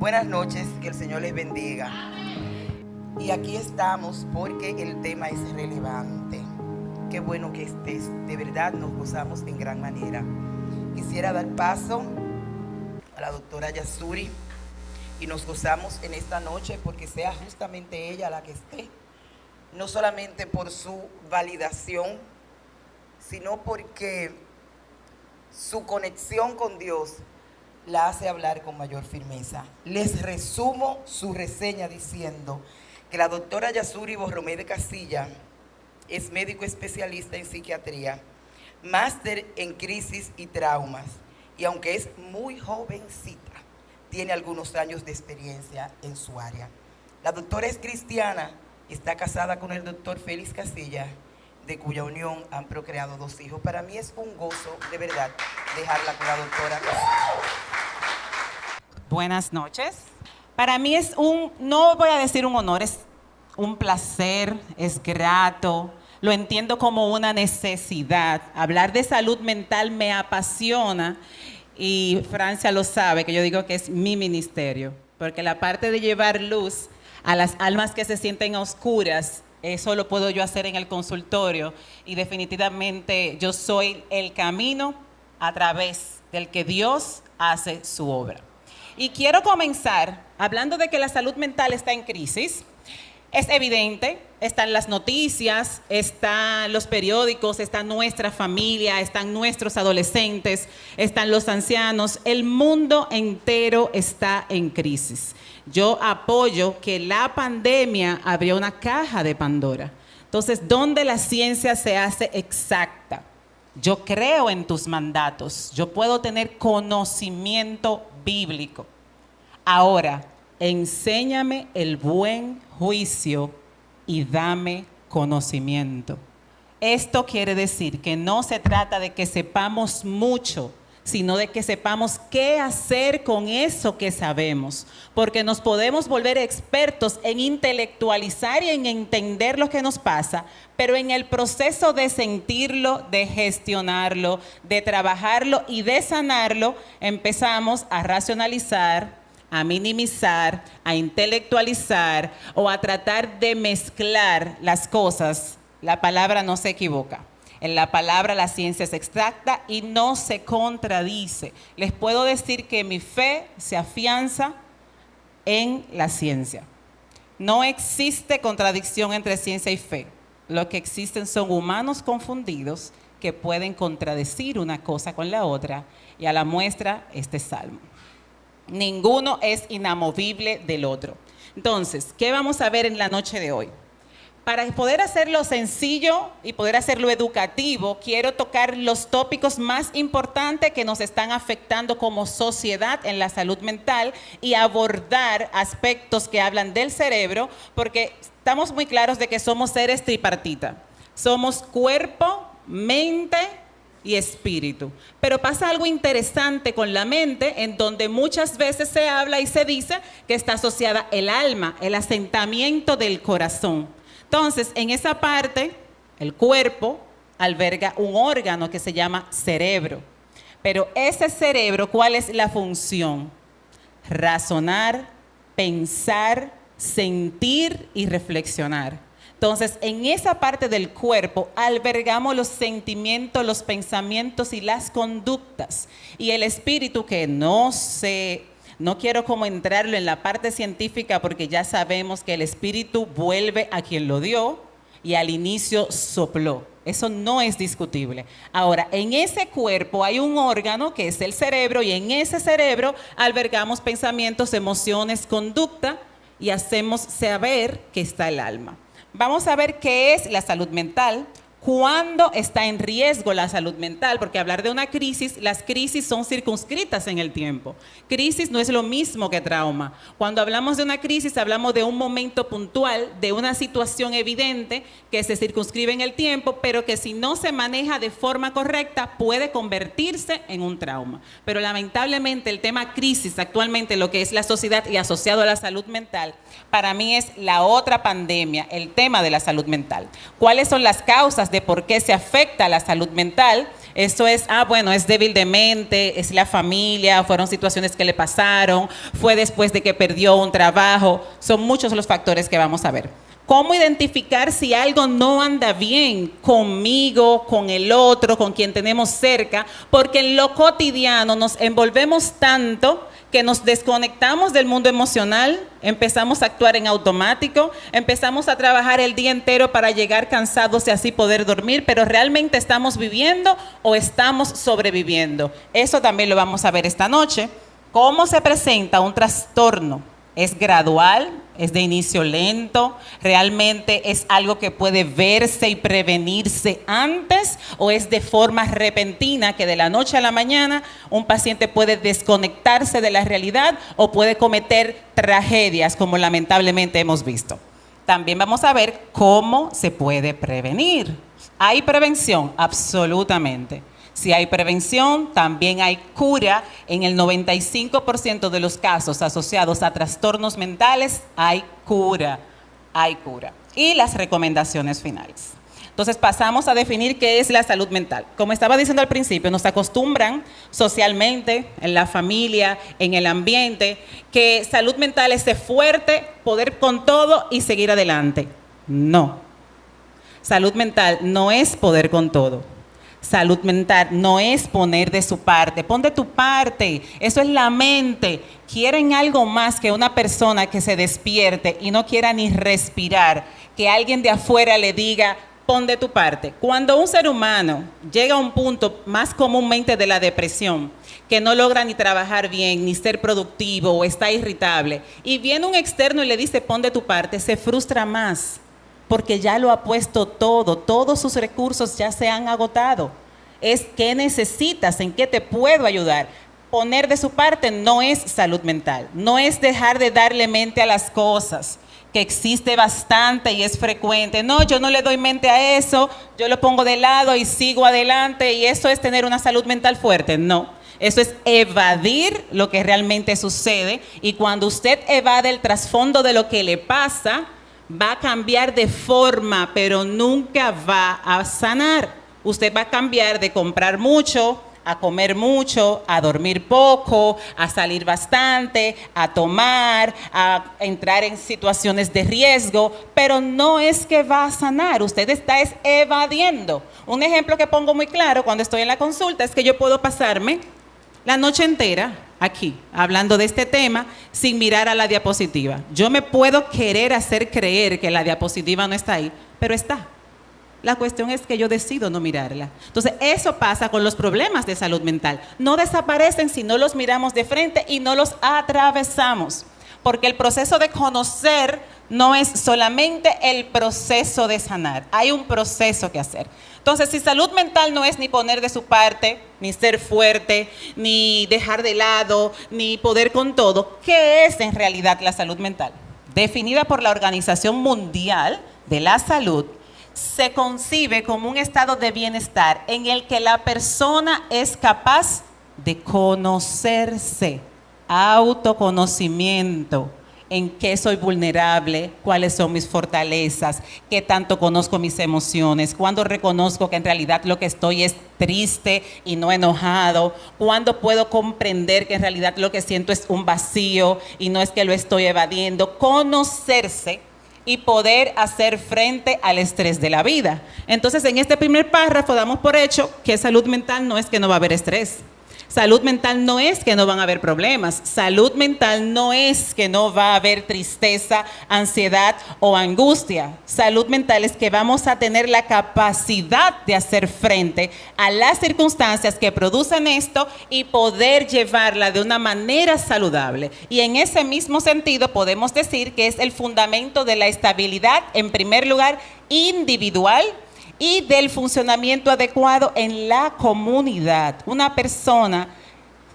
Buenas noches, que el Señor les bendiga. Y aquí estamos porque el tema es relevante. Qué bueno que estés, de verdad nos gozamos en gran manera. Quisiera dar paso a la doctora Yasuri y nos gozamos en esta noche porque sea justamente ella la que esté, no solamente por su validación, sino porque su conexión con Dios la hace hablar con mayor firmeza. Les resumo su reseña diciendo que la doctora Yasuri Borromé de Casilla es médico especialista en psiquiatría, máster en crisis y traumas, y aunque es muy jovencita, tiene algunos años de experiencia en su área. La doctora es cristiana, está casada con el doctor Félix Casilla, de cuya unión han procreado 2 hijos. Para mí es un gozo, de verdad, dejarla con la doctora Casilla. Buenas noches. Para mí es no voy a decir un honor, es un placer, es grato, lo entiendo como una necesidad. Hablar de salud mental me apasiona y Francia lo sabe, que yo digo que es mi ministerio, porque la parte de llevar luz a las almas que se sienten oscuras, eso lo puedo yo hacer en el consultorio y definitivamente yo soy el camino a través del que Dios hace su obra. Y quiero comenzar hablando de que la salud mental está en crisis. Es evidente, están las noticias, están los periódicos, está nuestra familia, están nuestros adolescentes, están los ancianos. El mundo entero está en crisis. Yo apoyo que la pandemia abrió una caja de Pandora. Entonces, ¿dónde la ciencia se hace exacta? Yo creo en tus mandatos, yo puedo tener conocimiento bíblico. Ahora, enséñame el buen juicio y dame conocimiento. Esto quiere decir que no se trata de que sepamos mucho, sino de que sepamos qué hacer con eso que sabemos, porque nos podemos volver expertos en intelectualizar y en entender lo que nos pasa, pero en el proceso de sentirlo, de gestionarlo, de trabajarlo y de sanarlo, empezamos a racionalizar, a minimizar, a intelectualizar o a tratar de mezclar las cosas. La palabra no se equivoca. En la palabra la ciencia es exacta y no se contradice. Les puedo decir que mi fe se afianza en la ciencia. No existe contradicción entre ciencia y fe. Lo que existen son humanos confundidos que pueden contradecir una cosa con la otra, y a la muestra este salmo. Ninguno es inamovible del otro. Entonces, ¿qué vamos a ver en la noche de hoy? Para poder hacerlo sencillo y poder hacerlo educativo, quiero tocar los tópicos más importantes que nos están afectando como sociedad en la salud mental y abordar aspectos que hablan del cerebro, porque estamos muy claros de que somos seres tripartita. Somos cuerpo, mente y espíritu. Pero pasa algo interesante con la mente, en donde muchas veces se habla y se dice que está asociada el alma, el asentamiento del corazón. Entonces, en esa parte, el cuerpo alberga un órgano que se llama cerebro. Pero ese cerebro, ¿cuál es la función? Razonar, pensar, sentir y reflexionar. Entonces, en esa parte del cuerpo albergamos los sentimientos, los pensamientos y las conductas. Y el espíritu, que no quiero como entrarlo en la parte científica, porque ya sabemos que el espíritu vuelve a quien lo dio y al inicio sopló. Eso no es discutible. Ahora, en ese cuerpo hay un órgano que es el cerebro, y en ese cerebro albergamos pensamientos, emociones, conducta, y hacemos saber que está el alma. Vamos a ver qué es la salud mental, cuándo está en riesgo la salud mental, porque hablar de una crisis, las crisis son circunscritas en el tiempo. Crisis no es lo mismo que trauma. Cuando hablamos de una crisis, hablamos de un momento puntual, de una situación evidente que se circunscribe en el tiempo, pero que si no se maneja de forma correcta, puede convertirse en un trauma. Pero lamentablemente el tema crisis actualmente, lo que es la sociedad y asociado a la salud mental, para mí es la otra pandemia, el tema de la salud mental. ¿Cuáles son las causas de por qué se afecta a la salud mental? Eso es, bueno, es débil de mente, es la familia, fueron situaciones que le pasaron, fue después de que perdió un trabajo. Son muchos los factores que vamos a ver. ¿Cómo identificar si algo no anda bien conmigo, con el otro, con quien tenemos cerca? Porque en lo cotidiano nos envolvemos tanto que nos desconectamos del mundo emocional, empezamos a actuar en automático, empezamos a trabajar el día entero para llegar cansados y así poder dormir, pero ¿realmente estamos viviendo o estamos sobreviviendo? Eso también lo vamos a ver esta noche. ¿Cómo se presenta un trastorno? ¿Es gradual? ¿Es de inicio lento? ¿Realmente es algo que puede verse y prevenirse antes? ¿O es de forma repentina que de la noche a la mañana un paciente puede desconectarse de la realidad o puede cometer tragedias como lamentablemente hemos visto? También vamos a ver cómo se puede prevenir. ¿Hay prevención? Absolutamente. Si hay prevención, también hay cura. En el 95% de los casos asociados a trastornos mentales, hay cura. Y las recomendaciones finales. Entonces pasamos a definir qué es la salud mental. Como estaba diciendo al principio, nos acostumbran socialmente, en la familia, en el ambiente, que salud mental es ser fuerte, poder con todo y seguir adelante. No. Salud mental no es poder con todo. Salud mental no es poner de su parte, pon de tu parte, eso es la mente. Quieren algo más que una persona que se despierte y no quiera ni respirar, que alguien de afuera le diga, pon de tu parte. Cuando un ser humano llega a un punto más comúnmente de la depresión, que no logra ni trabajar bien, ni ser productivo o está irritable, y viene un externo y le dice, pon de tu parte, se frustra más. Porque ya lo ha puesto todo, todos sus recursos ya se han agotado. Es qué necesitas, en qué te puedo ayudar. Poner de su parte no es salud mental, no es dejar de darle mente a las cosas, que existe bastante y es frecuente. No, yo no le doy mente a eso, yo lo pongo de lado y sigo adelante y eso es tener una salud mental fuerte. No, eso es evadir lo que realmente sucede y cuando usted evade el trasfondo de lo que le pasa, va a cambiar de forma, pero nunca va a sanar. Usted va a cambiar de comprar mucho, a comer mucho, a dormir poco, a salir bastante, a tomar, a entrar en situaciones de riesgo, pero no es que va a sanar, usted está evadiendo. Un ejemplo que pongo muy claro cuando estoy en la consulta es que yo puedo pasarme la noche entera aquí, hablando de este tema, sin mirar a la diapositiva. Yo me puedo querer hacer creer que la diapositiva no está ahí, pero está. La cuestión es que yo decido no mirarla. Entonces, eso pasa con los problemas de salud mental. No desaparecen si no los miramos de frente y no los atravesamos. Porque el proceso de conocer no es solamente el proceso de sanar. Hay un proceso que hacer. Entonces, si salud mental no es ni poner de su parte, ni ser fuerte, ni dejar de lado, ni poder con todo, ¿qué es en realidad la salud mental? Definida por la Organización Mundial de la Salud, se concibe como un estado de bienestar en el que la persona es capaz de conocerse, autoconocimiento, en qué soy vulnerable, cuáles son mis fortalezas, qué tanto conozco mis emociones, cuándo reconozco que en realidad lo que estoy es triste y no enojado, cuándo puedo comprender que en realidad lo que siento es un vacío y no es que lo estoy evadiendo. Conocerse y poder hacer frente al estrés de la vida. Entonces, en este primer párrafo damos por hecho que salud mental no es que no va a haber estrés. Salud mental no es que no van a haber problemas. Salud mental no es que no va a haber tristeza, ansiedad o angustia. Salud mental es que vamos a tener la capacidad de hacer frente a las circunstancias que producen esto y poder llevarla de una manera saludable. Y en ese mismo sentido podemos decir que es el fundamento de la estabilidad, en primer lugar, individual, y del funcionamiento adecuado en la comunidad. Una persona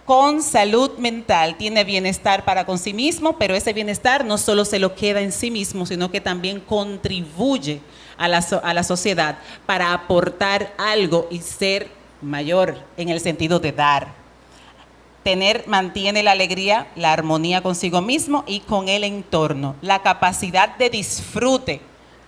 con salud mental tiene bienestar para con sí mismo, pero ese bienestar no solo se lo queda en sí mismo, sino que también contribuye a la sociedad para aportar algo y ser mayor en el sentido de dar. Mantiene la alegría, la armonía consigo mismo y con el entorno. La capacidad de disfrute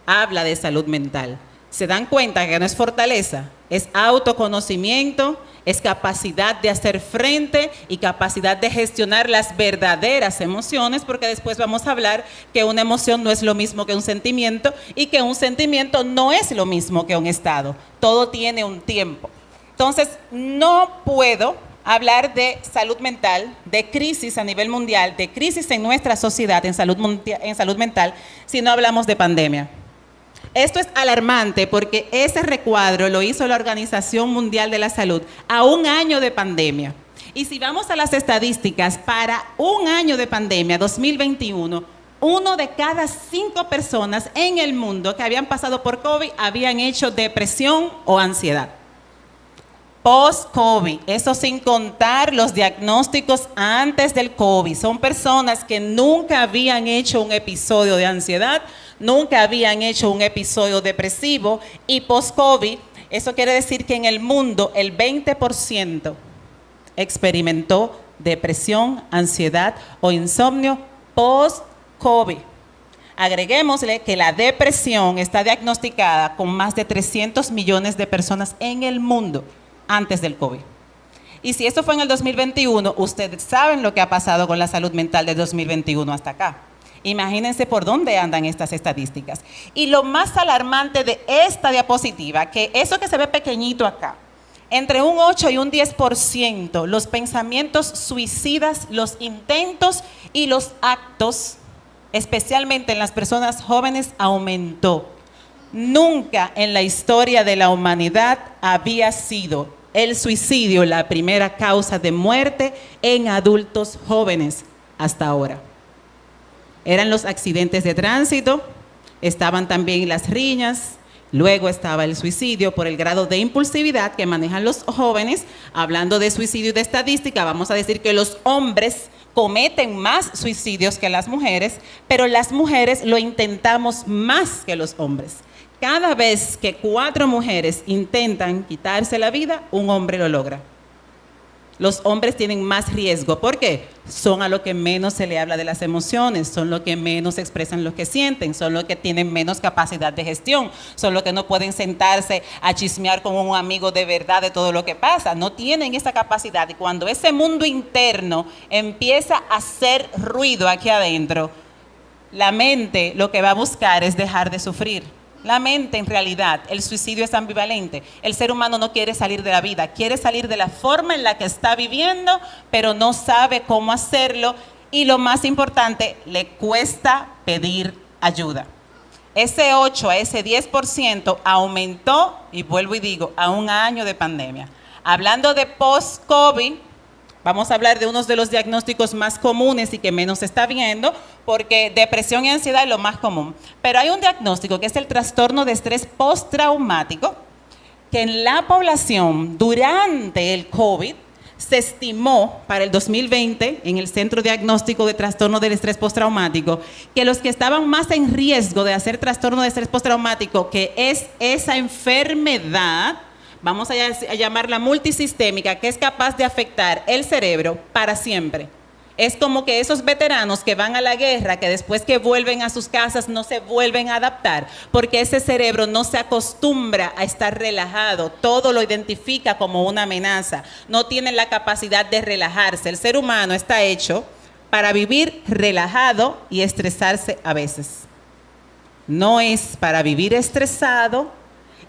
habla de salud mental. Se dan cuenta que no es fortaleza, es autoconocimiento, es capacidad de hacer frente y capacidad de gestionar las verdaderas emociones, porque después vamos a hablar que una emoción no es lo mismo que un sentimiento y que un sentimiento no es lo mismo que un estado. Todo tiene un tiempo. Entonces, no puedo hablar de salud mental, de crisis a nivel mundial, de crisis en nuestra sociedad en salud mental, si no hablamos de pandemia. Esto es alarmante porque ese recuadro lo hizo la Organización Mundial de la Salud a un año de pandemia. Y si vamos a las estadísticas, para un año de pandemia, 2021, 1 de cada 5 personas en el mundo que habían pasado por COVID habían hecho depresión o ansiedad. Post-COVID, eso sin contar los diagnósticos antes del COVID. Son personas que nunca habían hecho un episodio de ansiedad, nunca habían hecho un episodio depresivo y post-COVID, eso quiere decir que en el mundo el 20% experimentó depresión, ansiedad o insomnio post-COVID. Agreguémosle que la depresión está diagnosticada con más de 300 millones de personas en el mundo antes del COVID. Y si esto fue en el 2021, ustedes saben lo que ha pasado con la salud mental del 2021 hasta acá. Imagínense por dónde andan estas estadísticas. Y lo más alarmante de esta diapositiva, que eso que se ve pequeñito acá, entre un 8 y un 10%, los pensamientos suicidas, los intentos y los actos, especialmente en las personas jóvenes, aumentó. Nunca en la historia de la humanidad había sido el suicidio la primera causa de muerte en adultos jóvenes hasta ahora. Eran los accidentes de tránsito, estaban también las riñas, luego estaba el suicidio por el grado de impulsividad que manejan los jóvenes. Hablando de suicidio y de estadística, vamos a decir que los hombres cometen más suicidios que las mujeres, pero las mujeres lo intentamos más que los hombres. Cada vez que 4 mujeres intentan quitarse la vida, un hombre lo logra. Los hombres tienen más riesgo. ¿Por qué? Son a lo que menos se le habla de las emociones, son los que menos expresan lo que sienten, son los que tienen menos capacidad de gestión, son los que no pueden sentarse a chismear con un amigo de verdad de todo lo que pasa. No tienen esa capacidad. Y cuando ese mundo interno empieza a hacer ruido aquí adentro, la mente lo que va a buscar es dejar de sufrir. La mente, en realidad, el suicidio es ambivalente. El ser humano no quiere salir de la vida, quiere salir de la forma en la que está viviendo, pero no sabe cómo hacerlo y lo más importante, le cuesta pedir ayuda. Ese 8 a ese 10% aumentó, y vuelvo y digo, a un año de pandemia. Hablando de post-COVID, vamos a hablar de uno de los diagnósticos más comunes y que menos se está viendo, porque depresión y ansiedad es lo más común. Pero hay un diagnóstico que es el trastorno de estrés postraumático, que en la población durante el COVID se estimó para el 2020, en el Centro Diagnóstico de Trastorno del Estrés Postraumático, que los que estaban más en riesgo de hacer trastorno de estrés postraumático, que es esa enfermedad, vamos a llamarla multisistémica, que es capaz de afectar el cerebro para siempre. Es como que esos veteranos que van a la guerra, que después que vuelven a sus casas no se vuelven a adaptar, porque ese cerebro no se acostumbra a estar relajado, todo lo identifica como una amenaza, no tiene la capacidad de relajarse. El ser humano está hecho para vivir relajado y estresarse a veces. No es para vivir estresado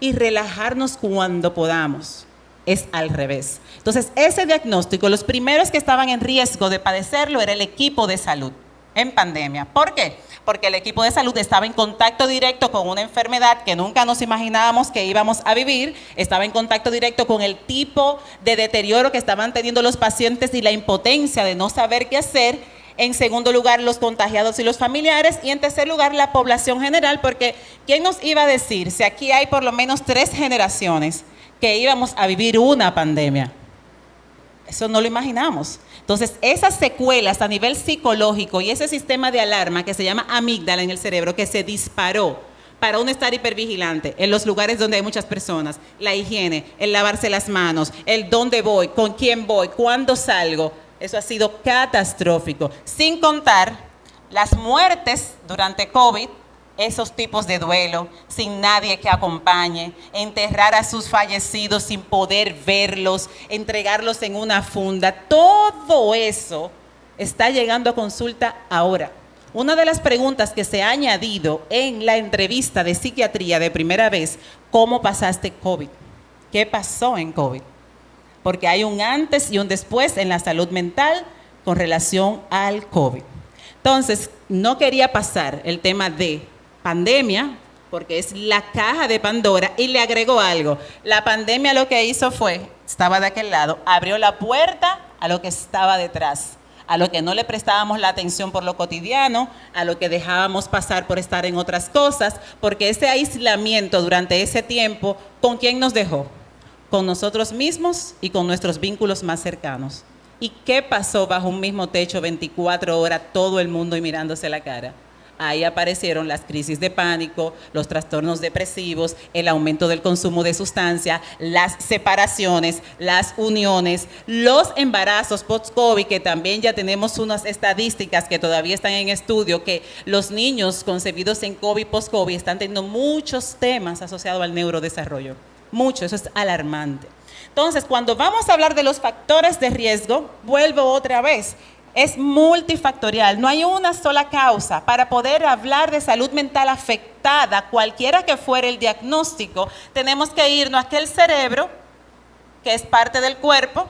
y relajarnos cuando podamos, es al revés. Entonces, ese diagnóstico, los primeros que estaban en riesgo de padecerlo era el equipo de salud en pandemia. ¿Por qué? Porque el equipo de salud estaba en contacto directo con una enfermedad que nunca nos imaginábamos que íbamos a vivir, estaba en contacto directo con el tipo de deterioro que estaban teniendo los pacientes y la impotencia de no saber qué hacer. En segundo lugar, los contagiados y los familiares. Y en tercer lugar, la población general, porque ¿quién nos iba a decir si aquí hay por lo menos 3 generaciones que íbamos a vivir una pandemia? Eso no lo imaginamos. Entonces, esas secuelas a nivel psicológico y ese sistema de alarma que se llama amígdala en el cerebro, que se disparó para uno estar hipervigilante en los lugares donde hay muchas personas, la higiene, el lavarse las manos, el dónde voy, con quién voy, cuándo salgo. Eso ha sido catastrófico, sin contar las muertes durante COVID esos tipos de duelo, sin nadie que acompañe, enterrar a sus fallecidos sin poder verlos, entregarlos en una funda, todo eso está llegando a consulta ahora. Una de las preguntas que se ha añadido en la entrevista de psiquiatría de primera vez, ¿cómo pasaste COVID? ¿Qué pasó en COVID? Porque hay un antes y un después en la salud mental con relación al COVID. Entonces, no quería pasar el tema de pandemia, porque es la caja de Pandora, y le agregó algo. La pandemia lo que hizo fue, estaba de aquel lado, abrió la puerta a lo que estaba detrás, a lo que no le prestábamos la atención por lo cotidiano, a lo que dejábamos pasar por estar en otras cosas, porque ese aislamiento durante ese tiempo, ¿con quién nos dejó? Con nosotros mismos y con nuestros vínculos más cercanos. ¿Y qué pasó bajo un mismo techo 24 horas, todo el mundo y mirándose la cara? Ahí aparecieron las crisis de pánico, los trastornos depresivos, el aumento del consumo de sustancias, las separaciones, las uniones, los embarazos post-COVID, que también ya tenemos unas estadísticas que todavía están en estudio, que los niños concebidos en COVID, post-COVID, están teniendo muchos temas asociados al neurodesarrollo. Mucho, eso es alarmante. Entonces, cuando vamos a hablar de los factores de riesgo, vuelvo otra vez. Es multifactorial, no hay una sola causa. Para poder hablar de salud mental afectada, cualquiera que fuera el diagnóstico, tenemos que irnos a que el cerebro, que es parte del cuerpo,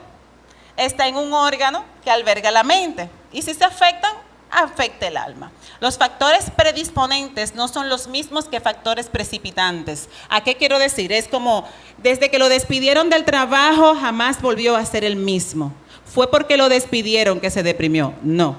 está en un órgano que alberga la mente. Y si se afectan, afecta el alma. Los factores predisponentes no son los mismos que factores precipitantes. ¿A qué quiero decir? Es como, desde que lo despidieron del trabajo, jamás volvió a ser el mismo. ¿Fue porque lo despidieron que se deprimió? No.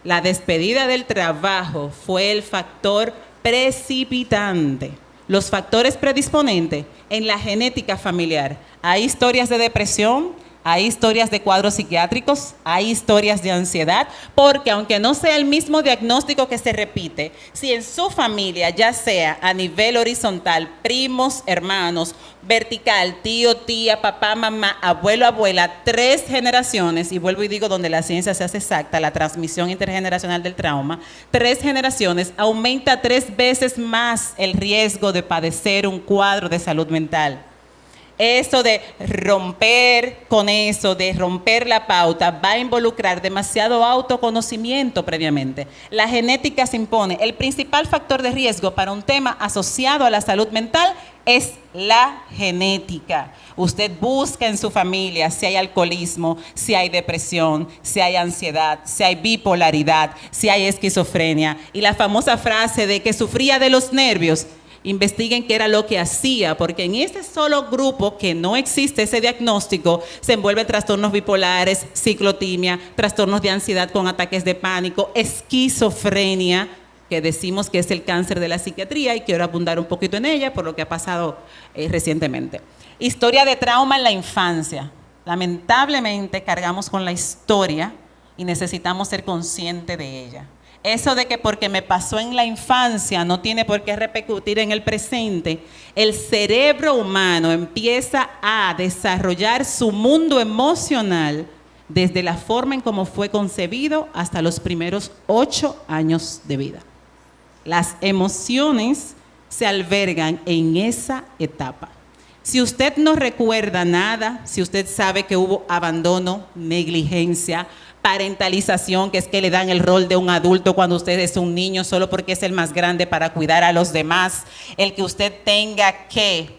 La despedida del trabajo fue el factor precipitante. Los factores predisponentes en la genética familiar. Hay historias de depresión, hay historias de cuadros psiquiátricos, hay historias de ansiedad, porque aunque no sea el mismo diagnóstico que se repite, si en su familia, ya sea a nivel horizontal, primos, hermanos, vertical, tío, tía, papá, mamá, abuelo, abuela, 3 generaciones, y vuelvo y digo donde la ciencia se hace exacta, la transmisión intergeneracional del trauma, 3 generaciones, aumenta 3 veces más el riesgo de padecer un cuadro de salud mental. Eso de romper con eso, de romper la pauta, va a involucrar demasiado autoconocimiento previamente. La genética se impone. El principal factor de riesgo para un tema asociado a la salud mental es la genética. Usted busca en su familia si hay alcoholismo, si hay depresión, si hay ansiedad, si hay bipolaridad, si hay esquizofrenia. Y la famosa frase de que sufría de los nervios, investiguen qué era lo que hacía, porque en ese solo grupo que no existe ese diagnóstico, se envuelven trastornos bipolares, ciclotimia, trastornos de ansiedad con ataques de pánico, esquizofrenia, que decimos que es el cáncer de la psiquiatría, y quiero abundar un poquito en ella por lo que ha pasado recientemente. Historia de trauma en la infancia. Lamentablemente cargamos con la historia y necesitamos ser conscientes de ella. Eso de que porque me pasó en la infancia no tiene por qué repercutir en el presente. El cerebro humano empieza a desarrollar su mundo emocional desde la forma en cómo fue concebido hasta los primeros 8 años de vida. Las emociones se albergan en esa etapa. Si usted no recuerda nada, si usted sabe que hubo abandono, negligencia, parentalización, que es que le dan el rol de un adulto cuando usted es un niño solo porque es el más grande para cuidar a los demás, el que usted tenga que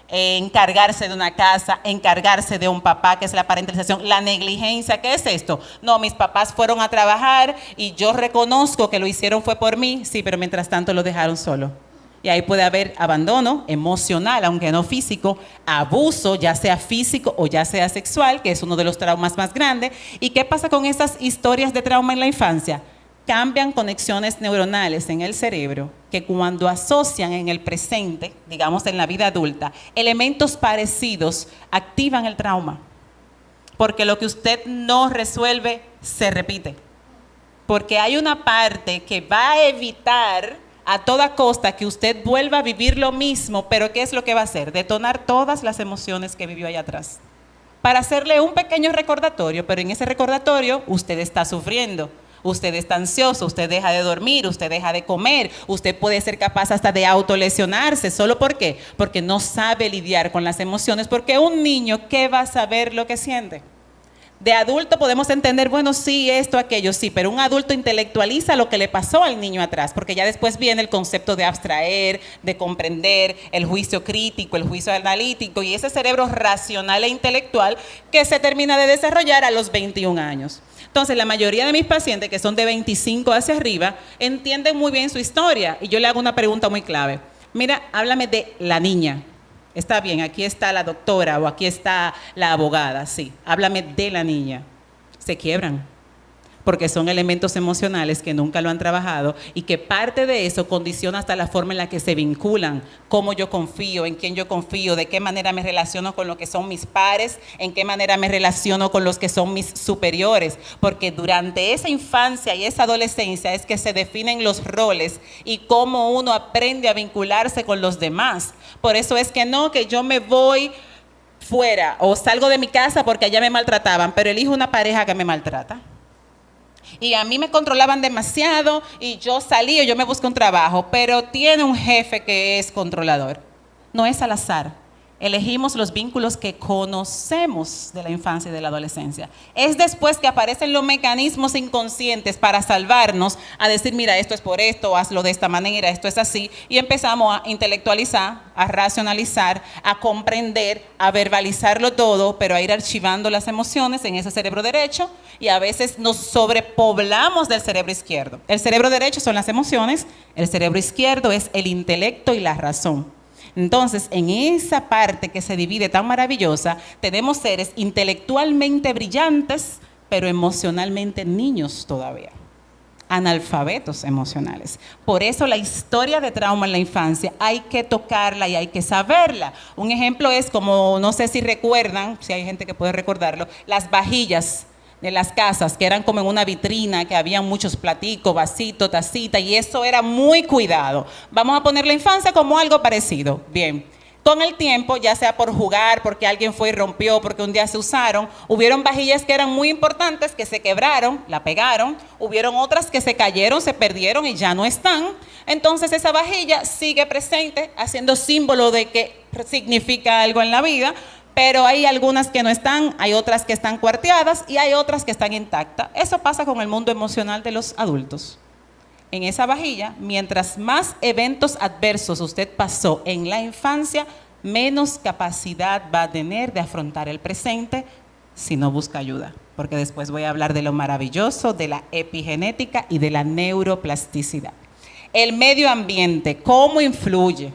encargarse de una casa, encargarse de un papá, que es la parentalización, la negligencia, ¿qué es esto? No, mis papás fueron a trabajar y yo reconozco que lo hicieron fue por mí, sí, pero mientras tanto lo dejaron solo. Y ahí puede haber abandono emocional, aunque no físico, abuso, ya sea físico o ya sea sexual, que es uno de los traumas más grandes. ¿Y qué pasa con estas historias de trauma en la infancia? Cambian conexiones neuronales en el cerebro que cuando asocian en el presente, digamos en la vida adulta, elementos parecidos, activan el trauma. Porque lo que usted no resuelve se repite. Porque hay una parte que va a evitar a toda costa que usted vuelva a vivir lo mismo, pero ¿qué es lo que va a hacer? Detonar todas las emociones que vivió allá atrás. Para hacerle un pequeño recordatorio, pero en ese recordatorio usted está sufriendo. Usted está ansioso, usted deja de dormir, usted deja de comer, usted puede ser capaz hasta de autolesionarse. ¿Solo por qué? Porque no sabe lidiar con las emociones, porque un niño, ¿qué va a saber lo que siente? De adulto podemos entender, bueno, sí, esto, aquello, sí, pero un adulto intelectualiza lo que le pasó al niño atrás, porque ya después viene el concepto de abstraer, de comprender, el juicio crítico, el juicio analítico y ese cerebro racional e intelectual que se termina de desarrollar a los 21 años. Entonces, la mayoría de mis pacientes, que son de 25 hacia arriba, entienden muy bien su historia y yo le hago una pregunta muy clave. Mira, háblame de la niña. Está bien, aquí está la doctora o aquí está la abogada, sí. Háblame de la niña. Se quiebran, porque son elementos emocionales que nunca lo han trabajado y que parte de eso condiciona hasta la forma en la que se vinculan, cómo yo confío, en quién yo confío, de qué manera me relaciono con lo que son mis pares, en qué manera me relaciono con los que son mis superiores, porque durante esa infancia y esa adolescencia es que se definen los roles y cómo uno aprende a vincularse con los demás. Por eso es que no, que yo me voy fuera o salgo de mi casa porque allá me maltrataban, pero elijo una pareja que me maltrata. Y a mí me controlaban demasiado y yo salí o yo me busqué un trabajo, pero tiene un jefe que es controlador. No es al azar. Elegimos los vínculos que conocemos de la infancia y de la adolescencia. Es después que aparecen los mecanismos inconscientes para salvarnos a decir, mira, esto es por esto, hazlo de esta manera, esto es así. Y empezamos a intelectualizar, a racionalizar, a comprender, a verbalizarlo todo, pero a ir archivando las emociones en ese cerebro derecho y a veces nos sobrepoblamos del cerebro izquierdo. El cerebro derecho son las emociones, el cerebro izquierdo es el intelecto y la razón. Entonces, en esa parte que se divide tan maravillosa, tenemos seres intelectualmente brillantes, pero emocionalmente niños todavía, analfabetos emocionales. Por eso la historia de trauma en la infancia hay que tocarla y hay que saberla. Un ejemplo es como, no sé si recuerdan, si hay gente que puede recordarlo, las vajillas de las casas, que eran como en una vitrina, que había muchos platicos, vasitos, tacitas, y eso era muy cuidado. Vamos a poner la infancia como algo parecido. Bien, con el tiempo, ya sea por jugar, porque alguien fue y rompió, porque un día se usaron, hubieron vajillas que eran muy importantes, que se quebraron, la pegaron, hubieron otras que se cayeron, se perdieron y ya no están. Entonces esa vajilla sigue presente, haciendo símbolo de que significa algo en la vida, pero hay algunas que no están, hay otras que están cuarteadas y hay otras que están intactas. Eso pasa con el mundo emocional de los adultos. En esa vajilla, mientras más eventos adversos usted pasó en la infancia, menos capacidad va a tener de afrontar el presente si no busca ayuda. Porque después voy a hablar de lo maravilloso, de la epigenética y de la neuroplasticidad. El medio ambiente, ¿cómo influye?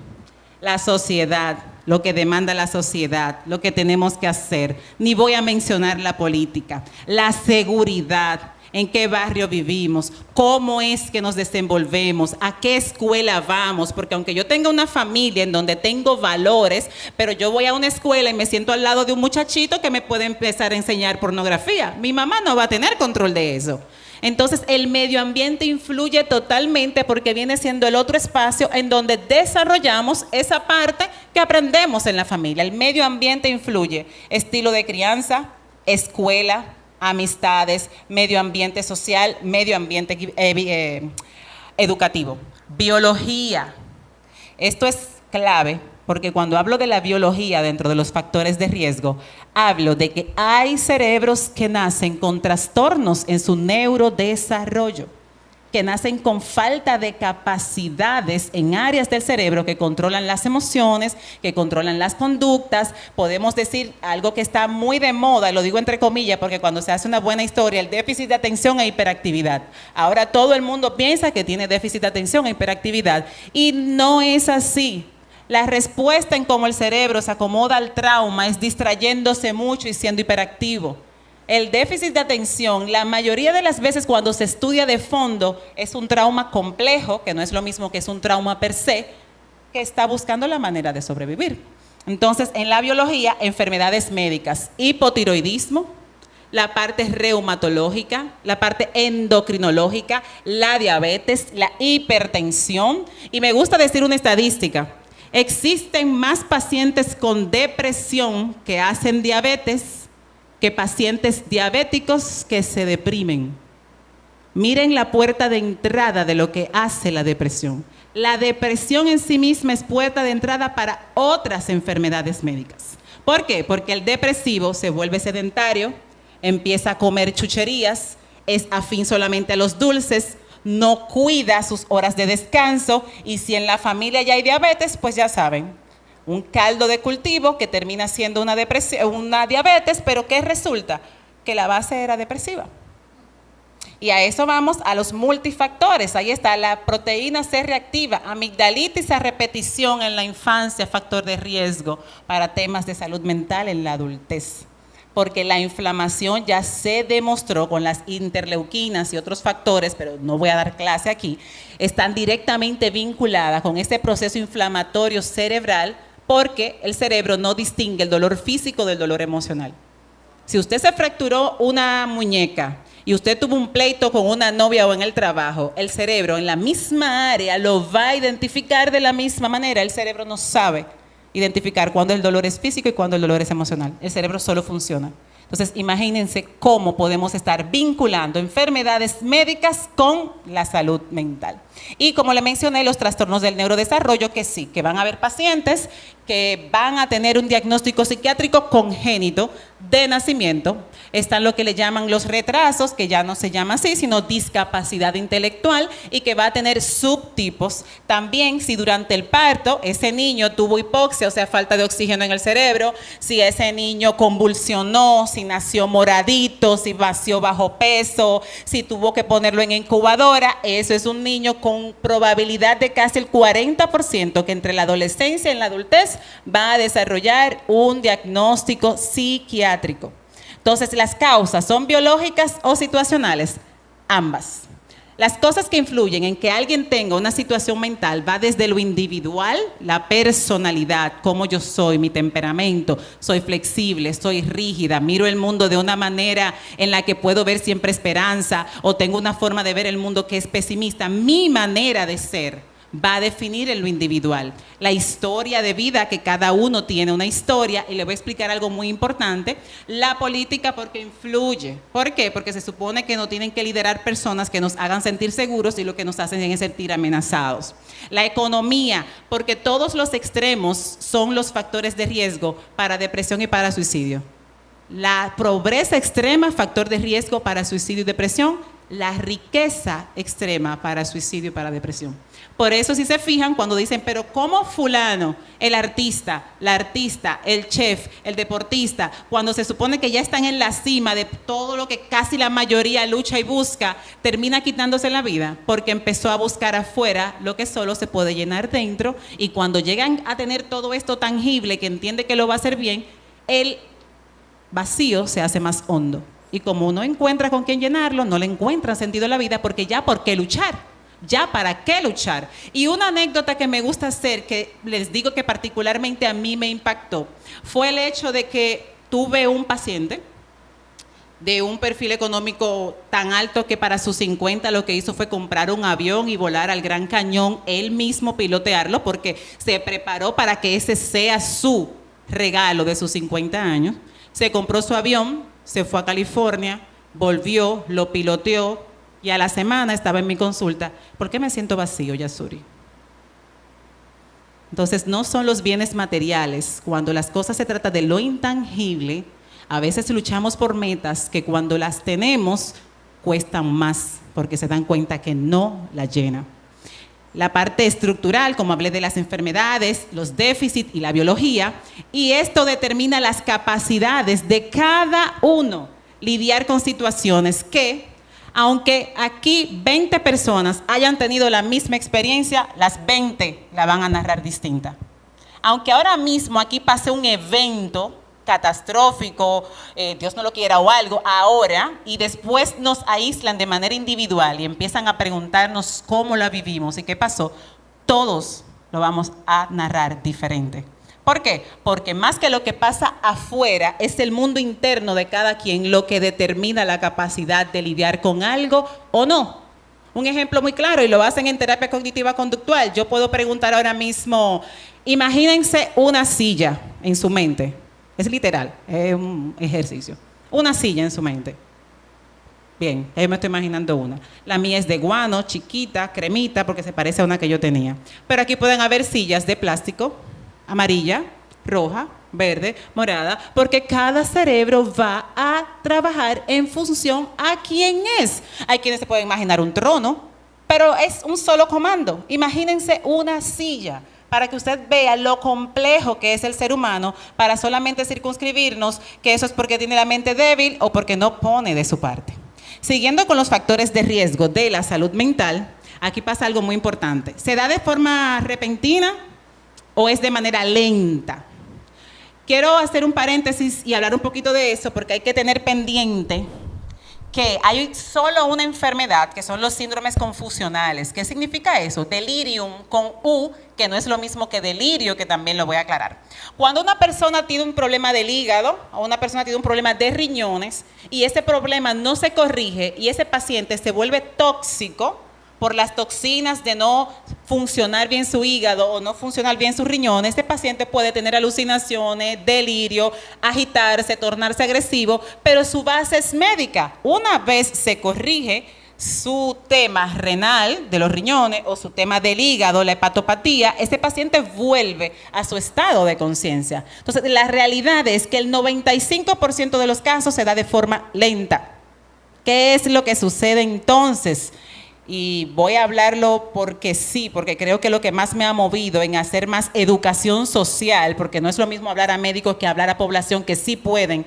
La sociedad, lo que demanda la sociedad, lo que tenemos que hacer. Ni voy a mencionar la política, la seguridad, en qué barrio vivimos, cómo es que nos desenvolvemos, a qué escuela vamos, porque aunque yo tenga una familia en donde tengo valores, pero yo voy a una escuela y me siento al lado de un muchachito que me puede empezar a enseñar pornografía. Mi mamá no va a tener control de eso. Entonces, el medio ambiente influye totalmente porque viene siendo el otro espacio en donde desarrollamos esa parte que aprendemos en la familia. El medio ambiente influye, estilo de crianza, escuela, amistades, medio ambiente social, medio ambiente educativo. Biología. Esto es clave porque cuando hablo de la biología dentro de los factores de riesgo, hablo de que hay cerebros que nacen con trastornos en su neurodesarrollo, que nacen con falta de capacidades en áreas del cerebro que controlan las emociones, que controlan las conductas. Podemos decir algo que está muy de moda, y lo digo entre comillas porque cuando se hace una buena historia, el déficit de atención e hiperactividad. Ahora todo el mundo piensa que tiene déficit de atención e hiperactividad y no es así. La respuesta en cómo el cerebro se acomoda al trauma es distrayéndose mucho y siendo hiperactivo. El déficit de atención, la mayoría de las veces cuando se estudia de fondo, es un trauma complejo, que no es lo mismo que es un trauma per se, que está buscando la manera de sobrevivir. Entonces, en la biología, enfermedades médicas, hipotiroidismo, la parte reumatológica, la parte endocrinológica, la diabetes, la hipertensión. Y me gusta decir una estadística. Existen más pacientes con depresión que hacen diabetes que pacientes diabéticos que se deprimen. Miren la puerta de entrada de lo que hace la depresión. La depresión en sí misma es puerta de entrada para otras enfermedades médicas. ¿Por qué? Porque el depresivo se vuelve sedentario, empieza a comer chucherías, es afín solamente a los dulces, no cuida sus horas de descanso, y si en la familia ya hay diabetes, pues ya saben, un caldo de cultivo que termina siendo una diabetes, pero ¿qué resulta? Que la base era depresiva. Y a eso vamos, a los multifactores. Ahí está, la proteína C reactiva, amigdalitis a repetición en la infancia, factor de riesgo para temas de salud mental en la adultez. Porque la inflamación ya se demostró con las interleuquinas y otros factores, pero no voy a dar clase aquí, están directamente vinculadas con este proceso inflamatorio cerebral, porque el cerebro no distingue el dolor físico del dolor emocional. Si usted se fracturó una muñeca y usted tuvo un pleito con una novia o en el trabajo, el cerebro en la misma área lo va a identificar de la misma manera. El cerebro no sabe identificar cuándo el dolor es físico y cuándo el dolor es emocional. El cerebro solo funciona. Entonces, imagínense cómo podemos estar vinculando enfermedades médicas con la salud mental. Y como le mencioné, los trastornos del neurodesarrollo, que sí, que van a haber pacientes que van a tener un diagnóstico psiquiátrico congénito de nacimiento. Están lo que le llaman los retrasos, que ya no se llama así, sino discapacidad intelectual, y que va a tener subtipos. También, si durante el parto ese niño tuvo hipoxia, o sea, falta de oxígeno en el cerebro, si ese niño convulsionó, si nació moradito, si nació bajo peso, si tuvo que ponerlo en incubadora, eso es un niño con probabilidad de casi el 40% que entre la adolescencia y la adultez va a desarrollar un diagnóstico psiquiátrico. Entonces, ¿las causas son biológicas o situacionales? Ambas. Las cosas que influyen en que alguien tenga una situación mental va desde lo individual, la personalidad, cómo yo soy, mi temperamento, soy flexible, soy rígida, miro el mundo de una manera en la que puedo ver siempre esperanza, o tengo una forma de ver el mundo que es pesimista. Mi manera de ser va a definir en lo individual. La historia de vida, que cada uno tiene una historia, y le voy a explicar algo muy importante. La política, porque influye. ¿Por qué? Porque se supone que no tienen que liderar personas que nos hagan sentir seguros, y lo que nos hacen es sentir amenazados. La economía, porque todos los extremos son los factores de riesgo para depresión y para suicidio. La pobreza extrema, factor de riesgo para suicidio y depresión. La riqueza extrema para suicidio y para depresión. Por eso, si se fijan, cuando dicen, pero ¿cómo fulano, el artista, la artista, el chef, el deportista, cuando se supone que ya están en la cima de todo lo que casi la mayoría lucha y busca, termina quitándose la vida? Porque empezó a buscar afuera lo que solo se puede llenar dentro, y cuando llegan a tener todo esto tangible, que entiende que lo va a hacer bien, el vacío se hace más hondo. Y como no encuentra con quién llenarlo, no le encuentra sentido a la vida, porque ya ¿por qué luchar? ¿Ya para qué luchar? Y una anécdota que me gusta hacer, que les digo que particularmente a mí me impactó, fue el hecho de que tuve un paciente de un perfil económico tan alto que para sus 50 lo que hizo fue comprar un avión y volar al Gran Cañón, él mismo pilotearlo, porque se preparó para que ese sea su regalo de sus 50 años. Se compró su avión, se fue a California, volvió, lo piloteó, y a la semana estaba en mi consulta. ¿Por qué me siento vacío, Yasuri? Entonces, no son los bienes materiales. Cuando las cosas se trata de lo intangible, a veces luchamos por metas que cuando las tenemos cuestan más, porque se dan cuenta que no la llena. La parte estructural, como hablé de las enfermedades, los déficits y la biología, y esto determina las capacidades de cada uno lidiar con situaciones que, aunque aquí 20 personas hayan tenido la misma experiencia, las 20 la van a narrar distinta. Aunque ahora mismo aquí pase un evento catastrófico, Dios no lo quiera o algo, ahora, y después nos aíslan de manera individual y empiezan a preguntarnos cómo la vivimos y qué pasó, todos lo vamos a narrar diferente. ¿Por qué? Porque más que lo que pasa afuera, es el mundo interno de cada quien lo que determina la capacidad de lidiar con algo o no. Un ejemplo muy claro, y lo hacen en terapia cognitiva conductual. Yo puedo preguntar ahora mismo, imagínense una silla en su mente. Es literal, es un ejercicio. Una silla en su mente. Bien, ahí me estoy imaginando una. La mía es de guano, chiquita, cremita, porque se parece a una que yo tenía. Pero aquí pueden haber sillas de plástico, amarilla, roja, verde, morada, porque cada cerebro va a trabajar en función a quién es. Hay quienes se pueden imaginar un trono, pero es un solo comando. Imagínense una silla, para que usted vea lo complejo que es el ser humano, para solamente circunscribirnos que eso es porque tiene la mente débil o porque no pone de su parte. Siguiendo con los factores de riesgo de la salud mental, aquí pasa algo muy importante. ¿Se da de forma repentina o es de manera lenta? Quiero hacer un paréntesis y hablar un poquito de eso porque hay que tener pendiente que hay solo una enfermedad, que son los síndromes confusionales. ¿Qué significa eso? Delirium con U, que no es lo mismo que delirio, que también lo voy a aclarar. Cuando una persona tiene un problema del hígado o una persona tiene un problema de riñones y ese problema no se corrige y ese paciente se vuelve tóxico por las toxinas de no funcionar bien su hígado o no funcionar bien sus riñones, este paciente puede tener alucinaciones, delirio, agitarse, tornarse agresivo, pero su base es médica. Una vez se corrige su tema renal de los riñones o su tema del hígado, la hepatopatía, este paciente vuelve a su estado de conciencia. Entonces, la realidad es que el 95% de los casos se da de forma lenta. ¿Qué es lo que sucede entonces? Y voy a hablarlo porque sí, porque creo que lo que más me ha movido en hacer más educación social, porque no es lo mismo hablar a médicos que hablar a población que sí pueden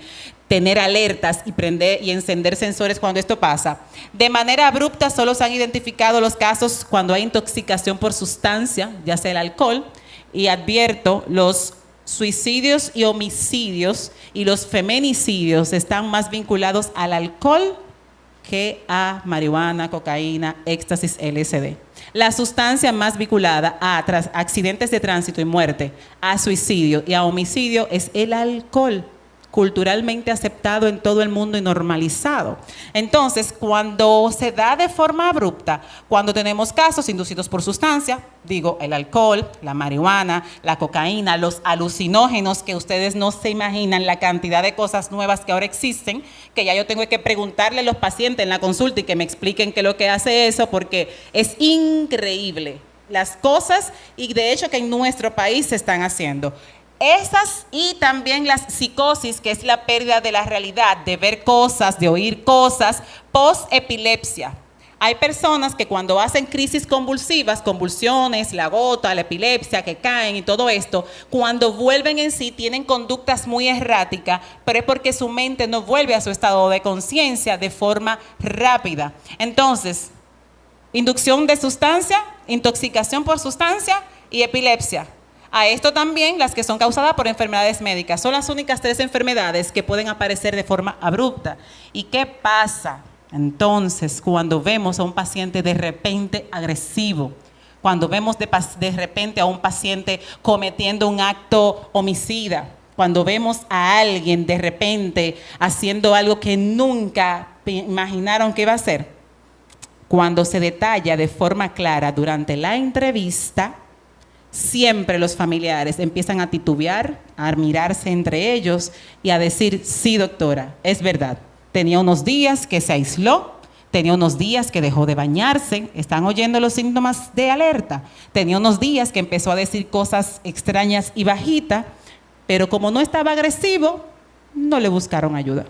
tener alertas y prender y encender sensores cuando esto pasa. De manera abrupta solo se han identificado los casos cuando hay intoxicación por sustancia, ya sea el alcohol, y advierto, los suicidios y homicidios y los feminicidios están más vinculados al alcohol que a marihuana, cocaína, éxtasis, LSD. La sustancia más vinculada a accidentes de tránsito y muerte, a suicidio y a homicidio es el alcohol, culturalmente aceptado en todo el mundo y normalizado. Entonces, cuando se da de forma abrupta, cuando tenemos casos inducidos por sustancia, digo, el alcohol, la marihuana, la cocaína, los alucinógenos, que ustedes no se imaginan la cantidad de cosas nuevas que ahora existen, que ya yo tengo que preguntarle a los pacientes en la consulta y que me expliquen qué es lo que hace eso, porque es increíble las cosas y de hecho que en nuestro país se están haciendo. Esas y también las psicosis, que es la pérdida de la realidad, de ver cosas, de oír cosas, post-epilepsia. Hay personas que cuando hacen crisis convulsivas, convulsiones, la gota, la epilepsia, que caen y todo esto, cuando vuelven en sí tienen conductas muy erráticas, pero es porque su mente no vuelve a su estado de conciencia de forma rápida. Entonces, inducción de sustancia, intoxicación por sustancia y epilepsia. A esto también las que son causadas por enfermedades médicas. Son las únicas 3 enfermedades que pueden aparecer de forma abrupta. ¿Y qué pasa entonces cuando vemos a un paciente de repente agresivo? Cuando vemos de repente a un paciente cometiendo un acto homicida. Cuando vemos a alguien de repente haciendo algo que nunca imaginaron que iba a hacer. Cuando se detalla de forma clara durante la entrevista, siempre los familiares empiezan a titubear, a mirarse entre ellos y a decir, sí doctora, es verdad, tenía unos días que se aisló, tenía unos días que dejó de bañarse, están oyendo los síntomas de alerta, tenía unos días que empezó a decir cosas extrañas y bajitas, pero como no estaba agresivo, no le buscaron ayuda.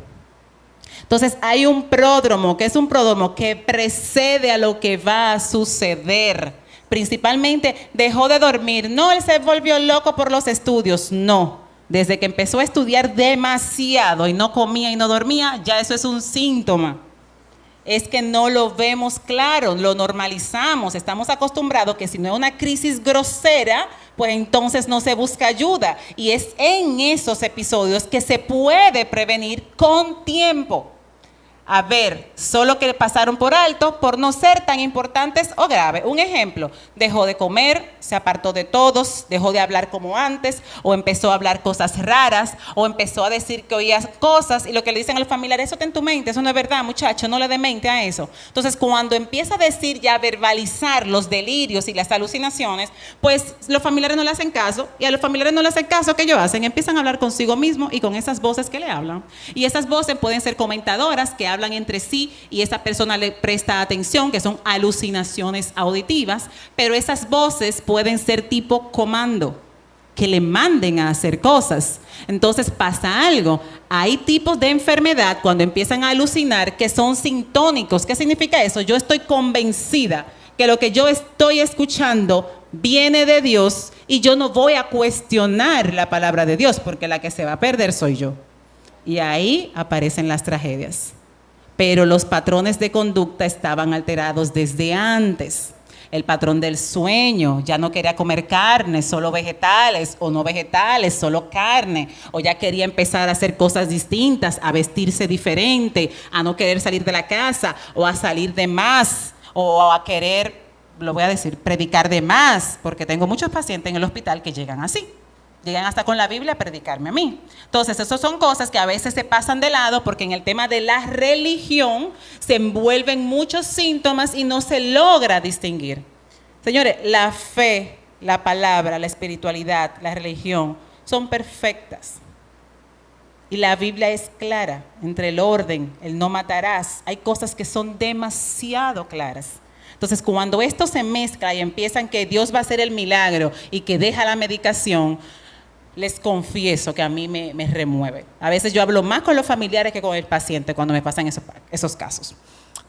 Entonces hay un pródromo, que es un pródromo que precede a lo que va a suceder. Principalmente dejó de dormir, no, él se volvió loco por los estudios, no, desde que empezó a estudiar demasiado y no comía y no dormía, ya eso es un síntoma. Es que no lo vemos claro, lo normalizamos, estamos acostumbrados que si no es una crisis grosera, pues entonces no se busca ayuda. Y es en esos episodios que se puede prevenir con tiempo. A ver, solo que pasaron por alto por no ser tan importantes o graves. Un ejemplo, dejó de comer, se apartó de todos, dejó de hablar como antes, o empezó a hablar cosas raras, o empezó a decir que oía cosas, y lo que le dicen a los familiares, eso está en tu mente, eso no es verdad, muchacho, no le dé mente a eso. Entonces, cuando empieza a decir ya, a verbalizar los delirios y las alucinaciones, pues los familiares no le hacen caso, y a los familiares no le hacen caso, ¿qué ellos hacen? Empiezan a hablar consigo mismo y con esas voces que le hablan. Y esas voces pueden ser comentadoras que hablan hablan entre sí y esa persona le presta atención, que son alucinaciones auditivas, pero esas voces pueden ser tipo comando, que le manden a hacer cosas. Entonces pasa algo. Hay tipos de enfermedad cuando empiezan a alucinar que son sintónicos. ¿Qué significa eso? Yo estoy convencida que lo que yo estoy escuchando viene de Dios y yo no voy a cuestionar la palabra de Dios, porque la que se va a perder soy yo. Y ahí aparecen las tragedias. Pero los patrones de conducta estaban alterados desde antes. El patrón del sueño, ya no quería comer carne, solo vegetales, o no vegetales, solo carne, o ya quería empezar a hacer cosas distintas, a vestirse diferente, a no querer salir de la casa, o a salir de más, o a querer, lo voy a decir, predicar de más, porque tengo muchos pacientes en el hospital que llegan así. Llegan hasta con la Biblia a predicarme a mí. Entonces, esas son cosas que a veces se pasan de lado porque en el tema de la religión se envuelven muchos síntomas y no se logra distinguir. Señores, la fe, la palabra, la espiritualidad, la religión son perfectas. Y la Biblia es clara entre el orden, el no matarás. Hay cosas que son demasiado claras. Entonces, cuando esto se mezcla y empiezan que Dios va a hacer el milagro y que deja la medicación, les confieso que a mí me remueve. A veces yo hablo más con los familiares que con el paciente cuando me pasan esos casos.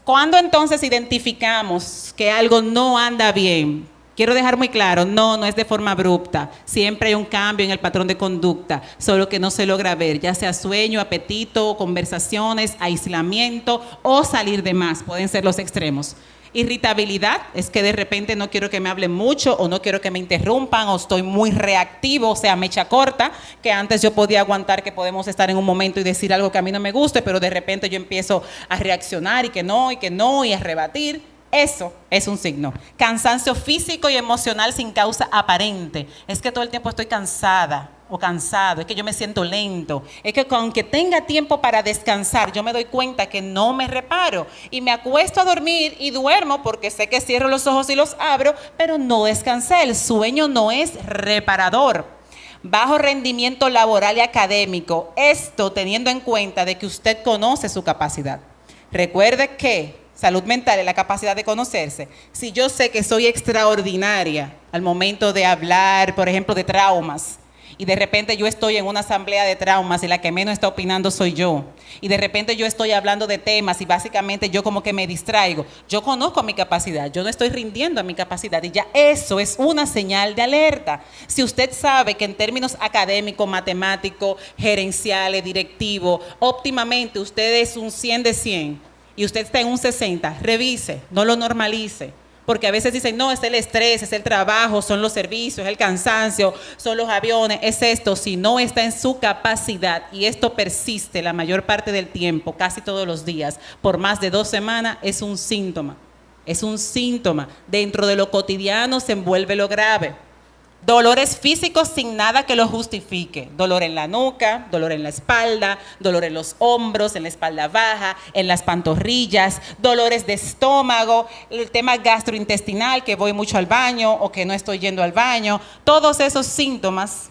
¿Cuándo entonces identificamos que algo no anda bien? Quiero dejar muy claro, no es de forma abrupta. Siempre hay un cambio en el patrón de conducta, solo que no se logra ver, ya sea sueño, apetito, conversaciones, aislamiento o salir de más. Pueden ser los extremos. Irritabilidad es que de repente no quiero que me hablen mucho o no quiero que me interrumpan o estoy muy reactivo, o sea, mecha corta, que antes yo podía aguantar que podemos estar en un momento y decir algo que a mí no me guste, pero de repente yo empiezo a reaccionar y que no y a rebatir. Eso es un signo. Cansancio físico y emocional sin causa aparente. Es que todo el tiempo estoy cansada o cansado, es que yo me siento lento, es que aunque tenga tiempo para descansar, yo me doy cuenta que no me reparo y me acuesto a dormir y duermo porque sé que cierro los ojos y los abro, pero no descansé. El sueño no es reparador. Bajo rendimiento laboral y académico, esto teniendo en cuenta de que usted conoce su capacidad. Recuerde que salud mental es la capacidad de conocerse. Si yo sé que soy extraordinaria al momento de hablar, por ejemplo, de traumas, y de repente yo estoy en una asamblea de traumas y la que menos está opinando soy yo, y de repente yo estoy hablando de temas y básicamente yo como que me distraigo, yo conozco mi capacidad, yo no estoy rindiendo a mi capacidad y ya eso es una señal de alerta. Si usted sabe que en términos académicos, matemáticos, gerenciales, directivos, óptimamente usted es un 100 de 100 y usted está en un 60, revise, no lo normalice. Porque a veces dicen, no, es el estrés, es el trabajo, son los servicios, es el cansancio, son los aviones, es esto. Si no está en su capacidad y esto persiste la mayor parte del tiempo, casi todos los días, por más de 2 semanas, es un síntoma. Es un síntoma. Dentro de lo cotidiano se envuelve lo grave. Dolores físicos sin nada que lo justifique. Dolor en la nuca, dolor en la espalda, dolor en los hombros, en la espalda baja, en las pantorrillas, dolores de estómago, el tema gastrointestinal, que voy mucho al baño o que no estoy yendo al baño. Todos esos síntomas,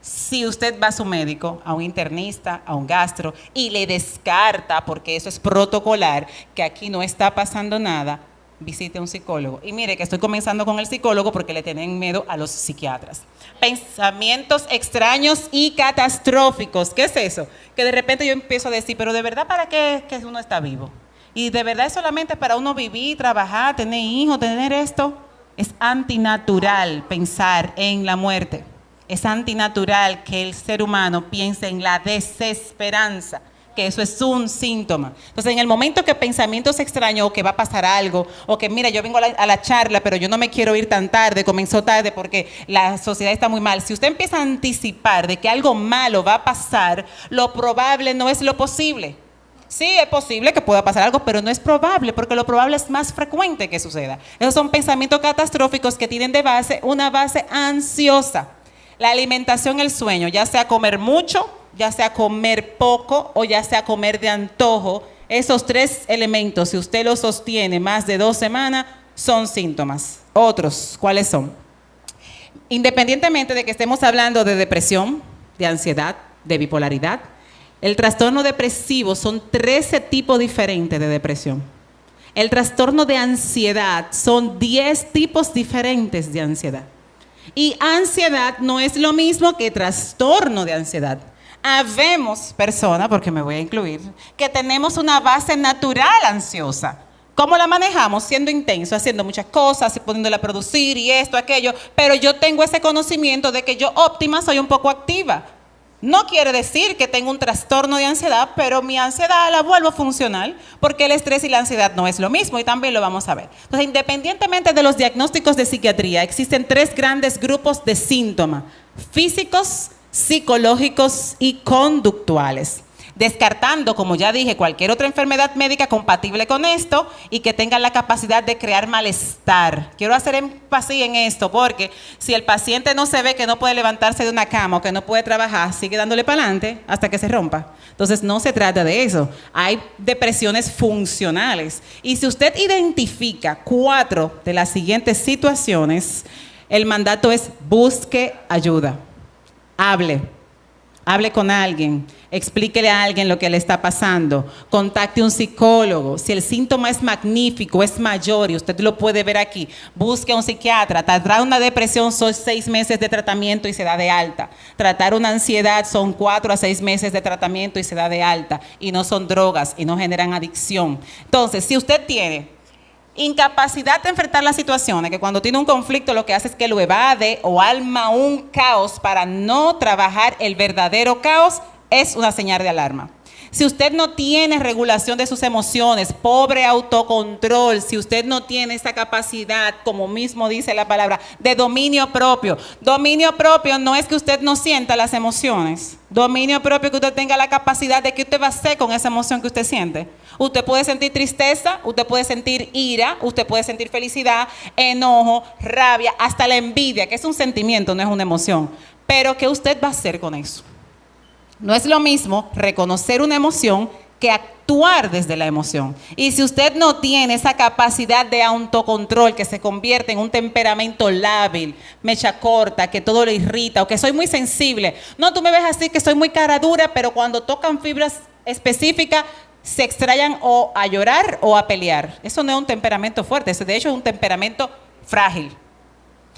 si usted va a su médico, a un internista, a un gastro, y le descarta, porque eso es protocolar, que aquí no está pasando nada, visite a un psicólogo. Y mire que estoy comenzando con el psicólogo porque le tienen miedo a los psiquiatras. Pensamientos extraños y catastróficos. ¿Qué es eso? Que de repente yo empiezo a decir, pero de verdad, ¿para qué que uno está vivo? Y de verdad es solamente para uno vivir, trabajar, tener hijos, tener esto. Es antinatural pensar en la muerte. Es antinatural que el ser humano piense en la desesperanza, que eso es un síntoma. Entonces, en el momento que pensamientos extraños, o que va a pasar algo, o que mira, yo vengo a la charla, pero yo no me quiero ir tan tarde, comenzó tarde porque la sociedad está muy mal. Si usted empieza a anticipar de que algo malo va a pasar, lo probable no es lo posible. Sí, es posible que pueda pasar algo, pero no es probable, porque lo probable es más frecuente que suceda. Esos son pensamientos catastróficos que tienen de base una base ansiosa. La alimentación, el sueño, ya sea comer mucho, ya sea comer poco o ya sea comer de antojo, esos 3 elementos, si usted los sostiene más de 2 semanas, son síntomas. Otros, ¿cuáles son? Independientemente de que estemos hablando de depresión, de ansiedad, de bipolaridad, El trastorno depresivo son 13 tipos diferentes de depresión. El trastorno de ansiedad son 10 tipos diferentes de ansiedad. Y ansiedad no es lo mismo que trastorno de ansiedad. Habemos personas, porque me voy a incluir, que tenemos una base natural ansiosa. ¿Cómo la manejamos? Siendo intenso, haciendo muchas cosas, poniéndola a producir y esto, aquello, pero yo tengo ese conocimiento de que yo óptima soy un poco activa. No quiere decir que tengo un trastorno de ansiedad, pero mi ansiedad la vuelvo funcional, porque el estrés y la ansiedad no es lo mismo, y también lo vamos a ver. Entonces, independientemente de los diagnósticos de psiquiatría, existen 3 grandes grupos de síntomas: físicos, psicológicos y conductuales. Descartando, como ya dije, cualquier otra enfermedad médica compatible con esto y que tenga la capacidad de crear malestar. Quiero hacer énfasis en esto porque si el paciente no se ve que no puede levantarse de una cama o que no puede trabajar, sigue dándole para adelante hasta que se rompa. Entonces no se trata de eso. Hay depresiones funcionales. Y si usted identifica 4 de las siguientes situaciones, el mandato es: busque ayuda. Hable con alguien, explíquele a alguien lo que le está pasando, contacte a un psicólogo. Si el síntoma es magnífico, es mayor y usted lo puede ver aquí, busque a un psiquiatra. Tratar una depresión son 6 meses de tratamiento y se da de alta. Tratar una ansiedad son 4 a 6 meses de tratamiento y se da de alta. Y no son drogas y no generan adicción. Entonces, si usted tiene incapacidad de enfrentar las situaciones, que cuando tiene un conflicto lo que hace es que lo evade o arma un caos para no trabajar el verdadero caos, es una señal de alarma. Si usted no tiene regulación de sus emociones, pobre autocontrol, si usted no tiene esa capacidad, como mismo dice la palabra, de dominio propio. Dominio propio no es que usted no sienta las emociones. Dominio propio es que usted tenga la capacidad de que usted va a hacer con esa emoción que usted siente. Usted puede sentir tristeza, usted puede sentir ira, usted puede sentir felicidad, enojo, rabia, hasta la envidia, que es un sentimiento, no es una emoción. Pero ¿qué usted va a hacer con eso? No es lo mismo reconocer una emoción que actuar desde la emoción. Y si usted no tiene esa capacidad de autocontrol que se convierte en un temperamento lábil, mecha corta, que todo le irrita o que soy muy sensible. No, tú me ves así que soy muy cara dura, pero cuando tocan fibras específicas se extrañan o a llorar o a pelear. Eso no es un temperamento fuerte, eso de hecho es un temperamento frágil.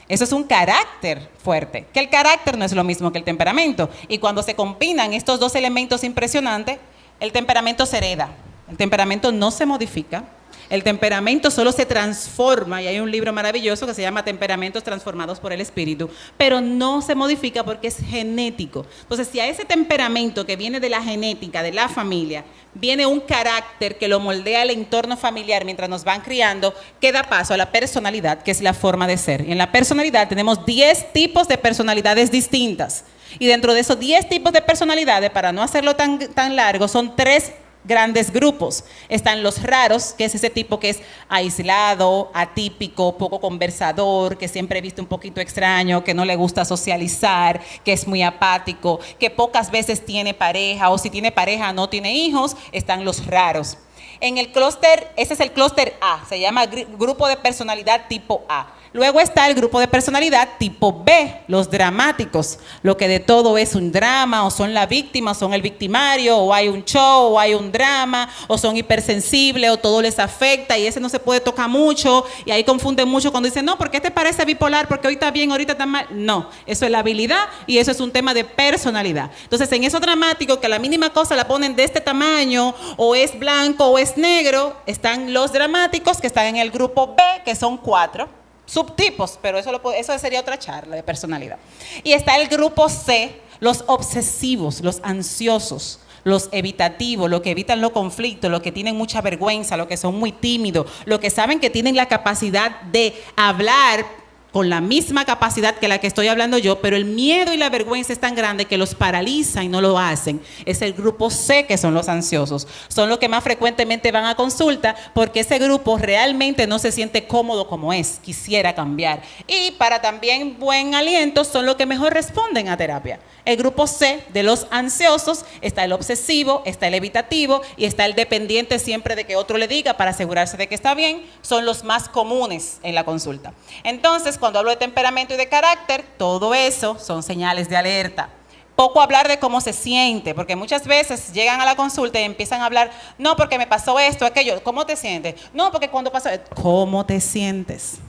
Eso es un carácter fuerte, que el carácter no es lo mismo que el temperamento. Y cuando se combinan estos 2 elementos impresionantes, el temperamento se hereda. El temperamento no se modifica. El temperamento solo se transforma, y hay un libro maravilloso que se llama Temperamentos transformados por el Espíritu, pero no se modifica porque es genético. Entonces, si a ese temperamento que viene de la genética, de la familia, viene un carácter que lo moldea el entorno familiar mientras nos van criando, que da paso a la personalidad, que es la forma de ser. Y en la personalidad tenemos 10 tipos de personalidades distintas. Y dentro de esos 10 tipos de personalidades, para no hacerlo tan largo, son 3 grandes grupos. Están los raros, que es ese tipo que es aislado, atípico, poco conversador, que siempre viste un poquito extraño, que no le gusta socializar, que es muy apático, que pocas veces tiene pareja o si tiene pareja no tiene hijos. Están los raros. En el clúster, ese es el clúster A, se llama grupo de personalidad tipo A. Luego está el grupo de personalidad tipo B, los dramáticos, lo que de todo es un drama, o son la víctima, o son el victimario, o hay un show, o hay un drama, o son hipersensibles, o todo les afecta, y ese no se puede tocar mucho, y ahí confunden mucho cuando dicen, no, ¿por qué te parece bipolar? Porque hoy está bien, ahorita está mal. No, eso es la habilidad, y eso es un tema de personalidad. Entonces, en eso dramático, que la mínima cosa la ponen de este tamaño, o es blanco, o es negro, están los dramáticos, que están en el grupo B, que son 4 subtipos, pero eso sería otra charla de personalidad. Y está el grupo C, los obsesivos, los ansiosos, los evitativos, los que evitan los conflictos, los que tienen mucha vergüenza, los que son muy tímidos, los que saben que tienen la capacidad de hablar con la misma capacidad que la que estoy hablando yo, pero el miedo y la vergüenza es tan grande que los paraliza y no lo hacen. Es el grupo C, que son los ansiosos. Son los que más frecuentemente van a consulta porque ese grupo realmente no se siente cómodo como es, quisiera cambiar. Y para también buen aliento son los que mejor responden a terapia. El grupo C de los ansiosos está el obsesivo, está el evitativo y está el dependiente siempre de que otro le diga para asegurarse de que está bien. Son los más comunes en la consulta. Entonces, cuando hablo de temperamento y de carácter, todo eso son señales de alerta. Poco hablar de cómo se siente, porque muchas veces llegan a la consulta y empiezan a hablar, no, porque me pasó esto, aquello, ¿cómo te sientes? No, porque cuando pasó esto, ¿cómo te sientes?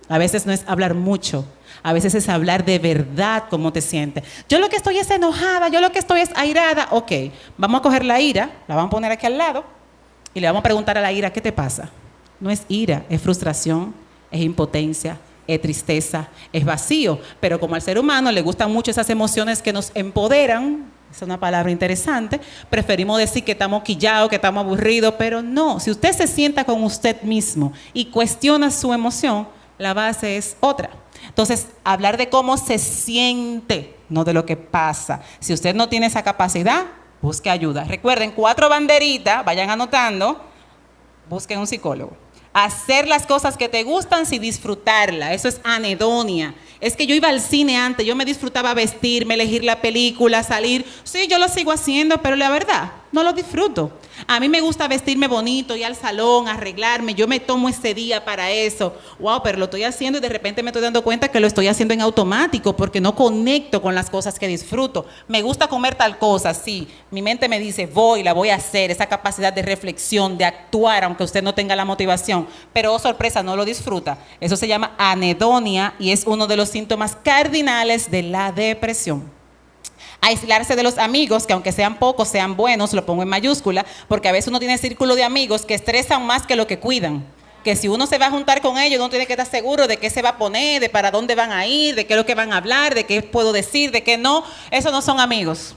A veces no es hablar mucho, a veces es hablar de verdad cómo te sientes. Yo lo que estoy es enojada, yo lo que estoy es airada. Ok, vamos a coger la ira, la vamos a poner aquí al lado y le vamos a preguntar a la ira, ¿qué te pasa? No es ira, es frustración, es impotencia, es tristeza, es vacío. Pero como al ser humano le gustan mucho esas emociones que nos empoderan, es una palabra interesante, preferimos decir que estamos quillados, que estamos aburridos, pero no. Si usted se sienta con usted mismo y cuestiona su emoción, la base es otra. Entonces, hablar de cómo se siente, no de lo que pasa. Si usted no tiene esa capacidad, busque ayuda. Recuerden, 4 banderitas, vayan anotando, busquen un psicólogo. Hacer las cosas que te gustan sin disfrutarla, eso es anedonia. Es que yo iba al cine antes, yo me disfrutaba vestirme, elegir la película, salir. Sí, yo lo sigo haciendo, pero la verdad, no lo disfruto. A mí me gusta vestirme bonito, ir al salón, arreglarme, yo me tomo ese día para eso. Wow, pero lo estoy haciendo y de repente me estoy dando cuenta que lo estoy haciendo en automático porque no conecto con las cosas que disfruto. Me gusta comer tal cosa, sí. Mi mente me dice, la voy a hacer, esa capacidad de reflexión, de actuar, aunque usted no tenga la motivación. Pero, oh sorpresa, no lo disfruta. Eso se llama anedonia y es uno de los síntomas cardinales de la depresión. Aislarse de los amigos, que aunque sean pocos, sean buenos, lo pongo en mayúscula, porque a veces uno tiene círculo de amigos que estresan más que lo que cuidan. Que si uno se va a juntar con ellos, uno tiene que estar seguro de qué se va a poner, de para dónde van a ir, de qué es lo que van a hablar, de qué puedo decir, de qué no. Esos no son amigos.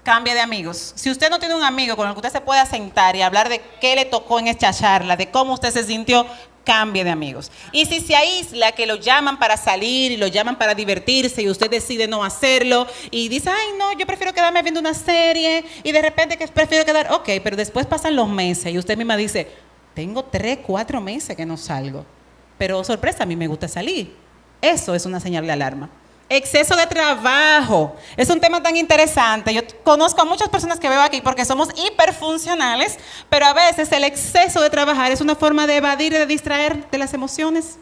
Cambia de amigos. Si usted no tiene un amigo con el que usted se pueda sentar y hablar de qué le tocó en esta charla, de cómo usted se sintió, cambie de amigos. Y si se aísla, que lo llaman para salir y lo llaman para divertirse y usted decide no hacerlo y dice, ay no, yo prefiero quedarme viendo una serie y de repente que prefiero quedar, ok, pero después pasan los meses y usted misma dice, tengo 3, 4 meses que no salgo, pero sorpresa, a mí me gusta salir. Eso es una señal de alarma. Exceso de trabajo. Es un tema tan interesante. Yo conozco a muchas personas que veo aquí porque somos hiperfuncionales, pero a veces el exceso de trabajar es una forma de evadir y de distraer de las emociones.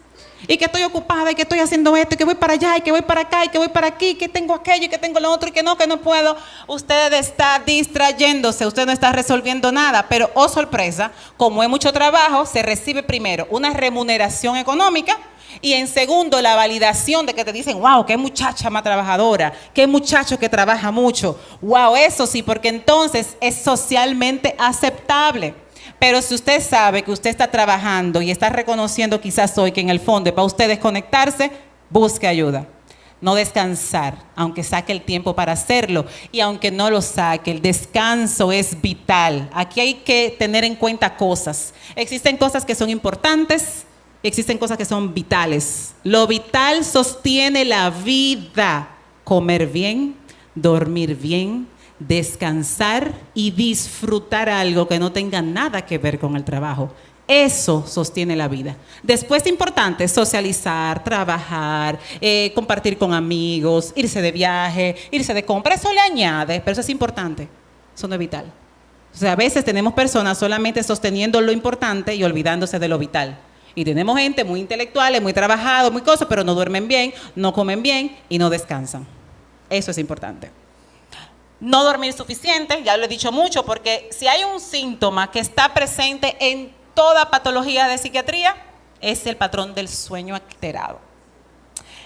Y que estoy ocupada, y que estoy haciendo esto, y que voy para allá, y que voy para acá, y que voy para aquí, y que tengo aquello, y que tengo lo otro, y que no puedo. Usted está distrayéndose, usted no está resolviendo nada. Pero, oh sorpresa, como hay mucho trabajo, se recibe primero una remuneración económica, y en segundo, la validación de que te dicen, wow, qué muchacha más trabajadora, qué muchacho que trabaja mucho. Wow, eso sí, porque entonces es socialmente aceptable. Pero si usted sabe que usted está trabajando y está reconociendo quizás hoy que en el fondo es para usted desconectarse, busque ayuda. No descansar, aunque saque el tiempo para hacerlo. Y aunque no lo saque, el descanso es vital. Aquí hay que tener en cuenta cosas. Existen cosas que son importantes. Existen cosas que son vitales. Lo vital sostiene la vida. Comer bien, dormir bien, descansar y disfrutar algo que no tenga nada que ver con el trabajo. Eso sostiene la vida. Después, importante, socializar, trabajar, compartir con amigos, irse de viaje, irse de compra. Eso le añade, pero eso es importante. Eso no es vital. O sea, a veces tenemos personas solamente sosteniendo lo importante y olvidándose de lo vital. Y tenemos gente muy intelectual, muy trabajado, muy cosas, pero no duermen bien, no comen bien y no descansan. Eso es importante. No dormir suficiente, ya lo he dicho mucho, porque si hay un síntoma que está presente en toda patología de psiquiatría, es el patrón del sueño alterado.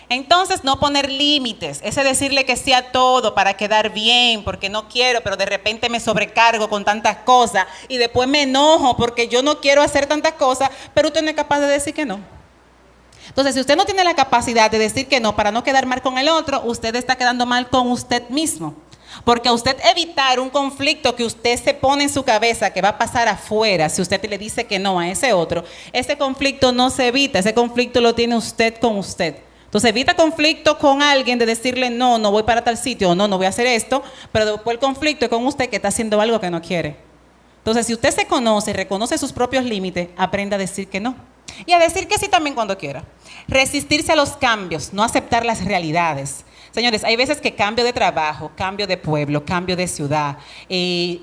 Entonces, no poner límites, ese decirle que sí a todo para quedar bien, porque no quiero, pero de repente me sobrecargo con tantas cosas y después me enojo porque yo no quiero hacer tantas cosas, pero usted no es capaz de decir que no. Entonces, si usted no tiene la capacidad de decir que no para no quedar mal con el otro, usted está quedando mal con usted mismo. Porque a usted evitar un conflicto que usted se pone en su cabeza que va a pasar afuera, si usted le dice que no a ese otro, ese conflicto no se evita, ese conflicto lo tiene usted con usted. Entonces evita conflicto con alguien de decirle no, no voy para tal sitio, o no, no voy a hacer esto, pero después el conflicto es con usted que está haciendo algo que no quiere. Entonces, si usted se conoce, reconoce sus propios límites, aprenda a decir que no. Y a decir que sí también cuando quiera. Resistirse a los cambios, no aceptar las realidades. Señores, hay veces que cambio de trabajo, cambio de pueblo, cambio de ciudad,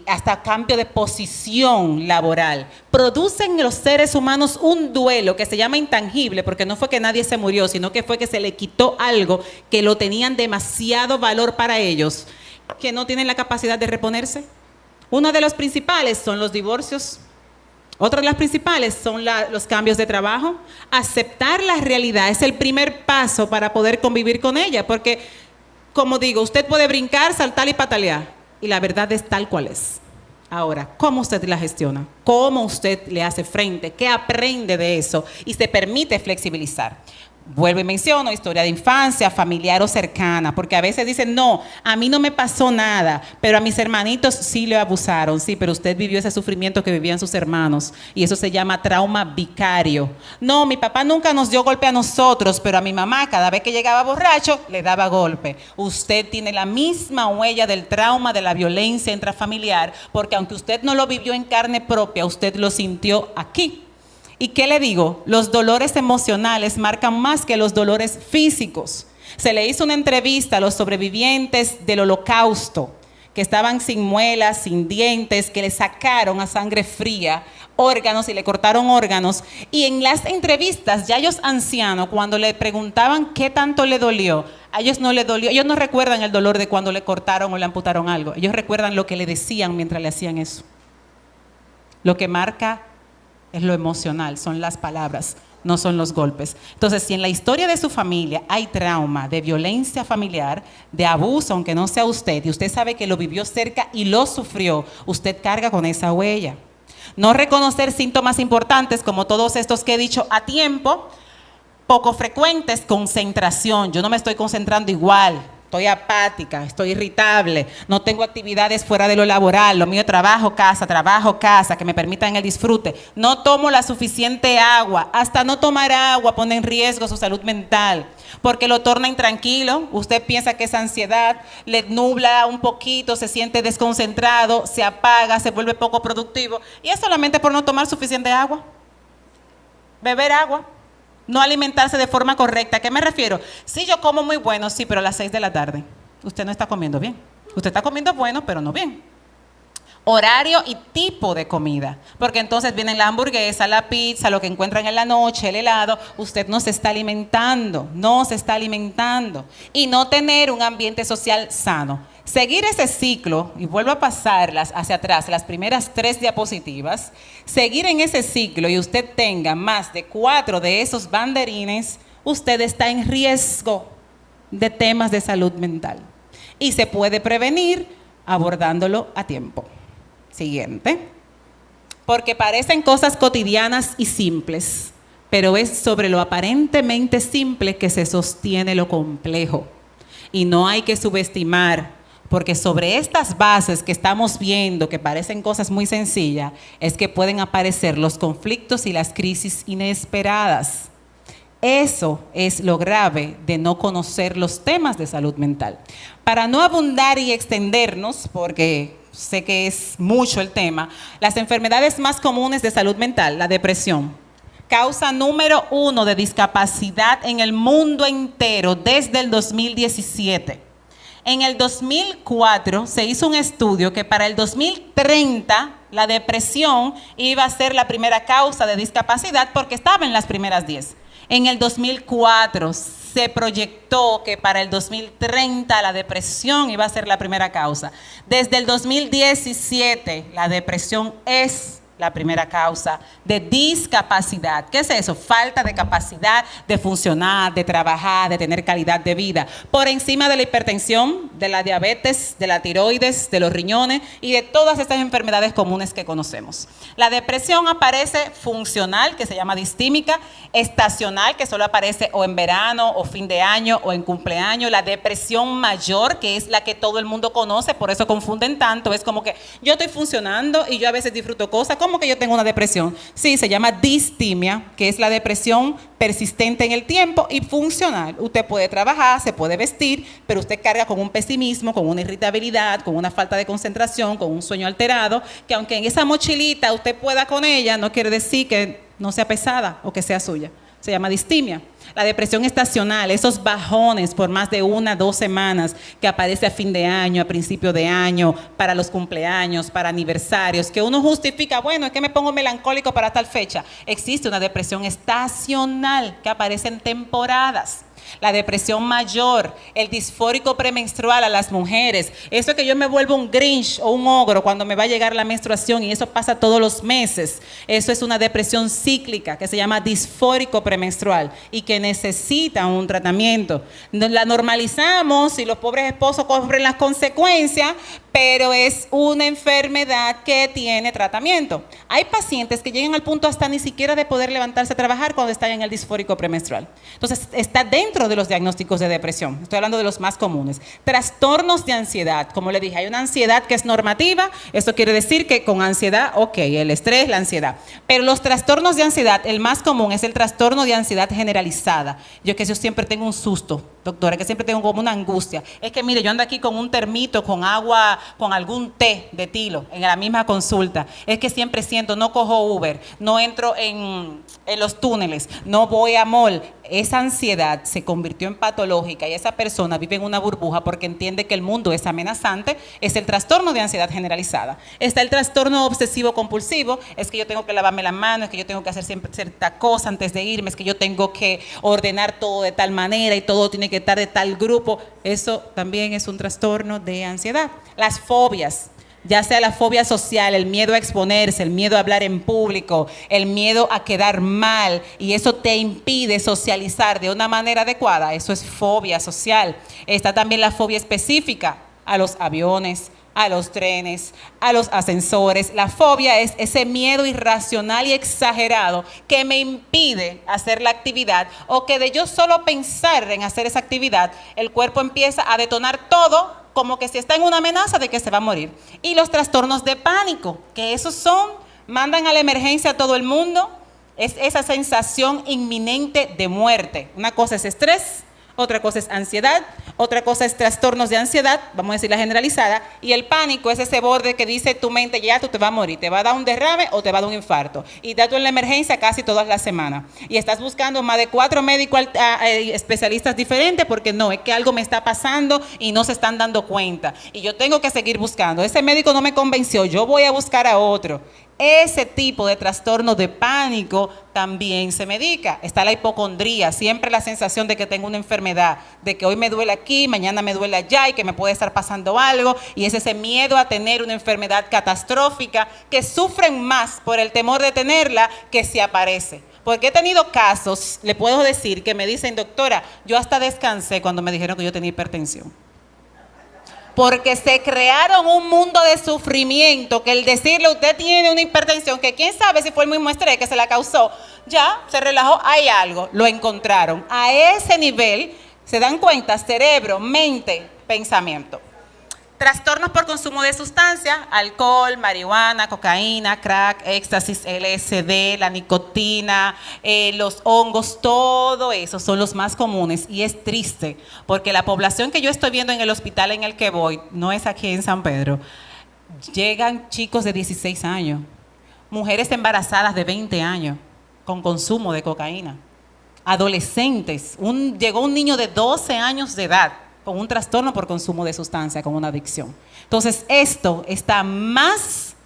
hasta cambio de posición laboral, producen en los seres humanos un duelo que se llama intangible, porque no fue que nadie se murió, sino que fue que se le quitó algo que lo tenían demasiado valor para ellos, que no tienen la capacidad de reponerse. Uno de los principales son los divorcios. Otro de las principales son los cambios de trabajo. Aceptar la realidad es el primer paso para poder convivir con ella, porque, como digo, usted puede brincar, saltar y patalear, y la verdad es tal cual es. Ahora, ¿cómo usted la gestiona? ¿Cómo usted le hace frente? ¿Qué aprende de eso? Y se permite flexibilizar. Vuelvo y menciono historia de infancia, familiar o cercana, porque a veces dicen, no, a mí no me pasó nada, pero a mis hermanitos sí le abusaron. Sí, pero usted vivió ese sufrimiento que vivían sus hermanos, y eso se llama trauma vicario. No, mi papá nunca nos dio golpe a nosotros, pero a mi mamá cada vez que llegaba borracho le daba golpe. Usted tiene la misma huella del trauma de la violencia intrafamiliar, porque aunque usted no lo vivió en carne propia, usted lo sintió aquí. ¿Y qué le digo? Los dolores emocionales marcan más que los dolores físicos. Se le hizo una entrevista a los sobrevivientes del Holocausto, que estaban sin muelas, sin dientes, que le sacaron a sangre fría órganos y le cortaron órganos. Y en las entrevistas, ya ellos ancianos, cuando le preguntaban qué tanto le dolió, a ellos no le dolió. Ellos no recuerdan el dolor de cuando le cortaron o le amputaron algo. Ellos recuerdan lo que le decían mientras le hacían eso. Lo que marca es lo emocional, son las palabras, no son los golpes. Entonces, si en la historia de su familia hay trauma de violencia familiar, de abuso, aunque no sea usted, y usted sabe que lo vivió cerca y lo sufrió, usted carga con esa huella. No reconocer síntomas importantes como todos estos que he dicho a tiempo, poco frecuentes, concentración. Yo no me estoy concentrando igual. Estoy apática, estoy irritable, no tengo actividades fuera de lo laboral, lo mío es trabajo, casa, que me permitan el disfrute. No tomo la suficiente agua, hasta no tomar agua pone en riesgo su salud mental, porque lo torna intranquilo. Usted piensa que esa ansiedad le nubla un poquito, se siente desconcentrado, se apaga, se vuelve poco productivo, y es solamente por no tomar suficiente agua, beber agua. No alimentarse de forma correcta. ¿A qué me refiero? Sí, yo como muy bueno, sí, pero a las 6 de la tarde. Usted no está comiendo bien. Usted está comiendo bueno, pero no bien. Horario y tipo de comida. Porque entonces vienen la hamburguesa, la pizza, lo que encuentran en la noche, el helado. Usted no se está alimentando, Y no tener un ambiente social sano. Seguir ese ciclo, y vuelvo a pasarlas hacia atrás, las primeras 3 diapositivas, seguir en ese ciclo y usted tenga más de 4 de esos banderines, usted está en riesgo de temas de salud mental. Y se puede prevenir abordándolo a tiempo. Siguiente. Porque parecen cosas cotidianas y simples, pero es sobre lo aparentemente simple que se sostiene lo complejo. Y no hay que subestimar, porque sobre estas bases que estamos viendo, que parecen cosas muy sencillas, es que pueden aparecer los conflictos y las crisis inesperadas. Eso es lo grave de no conocer los temas de salud mental. Para no abundar y extendernos, porque sé que es mucho el tema, las enfermedades más comunes de salud mental, la depresión, causa número 1 de discapacidad en el mundo entero desde el 2017. En el 2004 se hizo un estudio que para el 2030 la depresión iba a ser la primera causa de discapacidad porque estaba en las primeras 10. En el 2004 se proyectó que para el 2030 la depresión iba a ser la primera causa. Desde el 2017 la depresión es la primera causa de discapacidad. ¿Qué es eso? Falta de capacidad de funcionar, de trabajar, de tener calidad de vida. Por encima de la hipertensión, de la diabetes, de la tiroides, de los riñones y de todas estas enfermedades comunes que conocemos. La depresión aparece funcional, que se llama distímica, estacional, que solo aparece o en verano, o fin de año, o en cumpleaños. La depresión mayor, que es la que todo el mundo conoce, por eso confunden tanto. Es como que yo estoy funcionando y yo a veces disfruto cosas. ¿Cómo que yo tengo una depresión? Sí, se llama distimia, que es la depresión persistente en el tiempo y funcional. Usted puede trabajar, se puede vestir, pero usted carga con un pesimismo, con una irritabilidad, con una falta de concentración, con un sueño alterado, que aunque en esa mochilita usted pueda con ella, no quiere decir que no sea pesada o que sea suya. Se llama distimia. La depresión estacional, esos bajones por más de 1 o 2 semanas que aparece a fin de año, a principio de año, para los cumpleaños, para aniversarios, que uno justifica, bueno, es que me pongo melancólico para tal fecha. Existe una depresión estacional que aparece en temporadas. La depresión mayor, el disfórico premenstrual a las mujeres, eso que yo me vuelvo un Grinch o un ogro cuando me va a llegar la menstruación y eso pasa todos los meses, eso es una depresión cíclica que se llama disfórico premenstrual y que necesita un tratamiento. La normalizamos y los pobres esposos corren las consecuencias, pero es una enfermedad que tiene tratamiento. Hay pacientes que llegan al punto hasta ni siquiera de poder levantarse a trabajar cuando están en el disfórico premenstrual. Entonces, está dentro de los diagnósticos de depresión. Estoy hablando de los más comunes. Trastornos de ansiedad. Como le dije, hay una ansiedad que es normativa. Esto quiere decir que con ansiedad, ok, el estrés, la ansiedad. Pero los trastornos de ansiedad, el más común es el trastorno de ansiedad generalizada. Yo siempre tengo un susto, doctora, que siempre tengo como una angustia. Es que mire, yo ando aquí con un termito, con agua, con algún té de tilo en la misma consulta. Es que siempre siento, no cojo Uber, no entro en los túneles, no voy a mall. Esa ansiedad se convirtió en patológica y esa persona vive en una burbuja porque entiende que el mundo es amenazante. Es el trastorno de ansiedad generalizada. Está el trastorno obsesivo compulsivo, es que yo tengo que lavarme las manos, es que yo tengo que hacer siempre cierta cosa antes de irme, es que yo tengo que ordenar todo de tal manera y todo tiene que estar de tal grupo. Eso también es un trastorno de ansiedad. Las fobias, ya sea la fobia social, el miedo a exponerse, el miedo a hablar en público, el miedo a quedar mal y eso te impide socializar de una manera adecuada, eso es fobia social. Está también la fobia específica a los aviones, a los trenes, a los ascensores. La fobia es ese miedo irracional y exagerado que me impide hacer la actividad o que de yo solo pensar en hacer esa actividad, el cuerpo empieza a detonar todo como que si está en una amenaza de que se va a morir. Y los trastornos de pánico, que esos mandan a la emergencia a todo el mundo, es esa sensación inminente de muerte. Una cosa es estrés, otra cosa es ansiedad, otra cosa es trastornos de ansiedad, vamos a decir la generalizada, y el pánico es ese borde que dice tu mente, ya tú te vas a morir, te va a dar un derrame o te va a dar un infarto, y estás tú en la emergencia casi todas las semanas, y estás buscando más de 4 médicos especialistas diferentes, porque no, es que algo me está pasando y no se están dando cuenta, y yo tengo que seguir buscando, ese médico no me convenció, yo voy a buscar a otro. Ese tipo de trastorno de pánico también se medica. Está la hipocondría, siempre la sensación de que tengo una enfermedad, de que hoy me duele aquí, mañana me duele allá y que me puede estar pasando algo, y es ese miedo a tener una enfermedad catastrófica que sufren más por el temor de tenerla que si aparece. Porque he tenido casos, le puedo decir, que me dicen, doctora, yo hasta descansé cuando me dijeron que yo tenía hipertensión. Porque se crearon un mundo de sufrimiento que el decirle usted tiene una hipertensión, que quién sabe si fue el mismo estrés que se la causó, ya se relajó, hay algo, lo encontraron. A ese nivel se dan cuenta cerebro, mente, pensamiento. Trastornos por consumo de sustancias, alcohol, marihuana, cocaína, crack, éxtasis, LSD, la nicotina, los hongos, todo eso son los más comunes y es triste porque la población que yo estoy viendo en el hospital en el que voy, no es aquí en San Pedro, llegan chicos de 16 años, mujeres embarazadas de 20 años con consumo de cocaína, adolescentes, llegó un niño de 12 años de edad con un trastorno por consumo de sustancia, con una adicción. Entonces, esto está más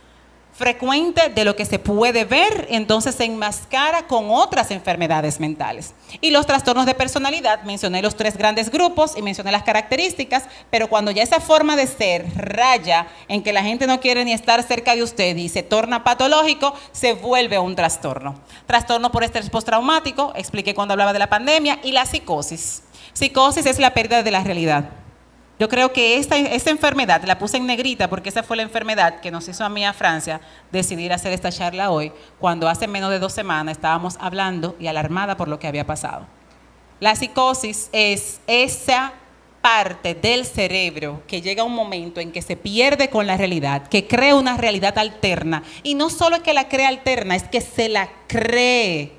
frecuente de lo que se puede ver, entonces se enmascara con otras enfermedades mentales. Y los trastornos de personalidad, mencioné los 3 grandes grupos y mencioné las características, pero cuando ya esa forma de ser raya en que la gente no quiere ni estar cerca de usted y se torna patológico, se vuelve un trastorno. Trastorno por estrés postraumático, expliqué cuando hablaba de la pandemia, y la psicosis. Psicosis es la pérdida de la realidad. Yo creo que esta enfermedad, la puse en negrita porque esa fue la enfermedad que nos hizo a mí a Francia decidir hacer esta charla hoy, cuando hace menos de 2 semanas estábamos hablando y alarmada por lo que había pasado. La psicosis es esa parte del cerebro que llega a un momento en que se pierde con la realidad, que crea una realidad alterna, y no solo es que la crea alterna, es que se la cree.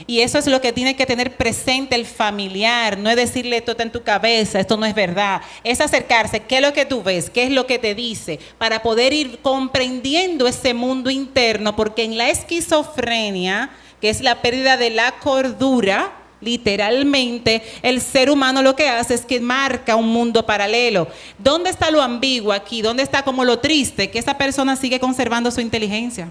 Y eso es lo que tiene que tener presente el familiar, no es decirle esto está en tu cabeza, esto no es verdad, es acercarse, qué es lo que tú ves, qué es lo que te dice, para poder ir comprendiendo ese mundo interno, porque en la esquizofrenia, que es la pérdida de la cordura, Literalmente, el ser humano lo que hace es que marca un mundo paralelo. ¿Dónde está lo ambiguo aquí? ¿Dónde está como lo triste? Que esa persona sigue conservando su inteligencia.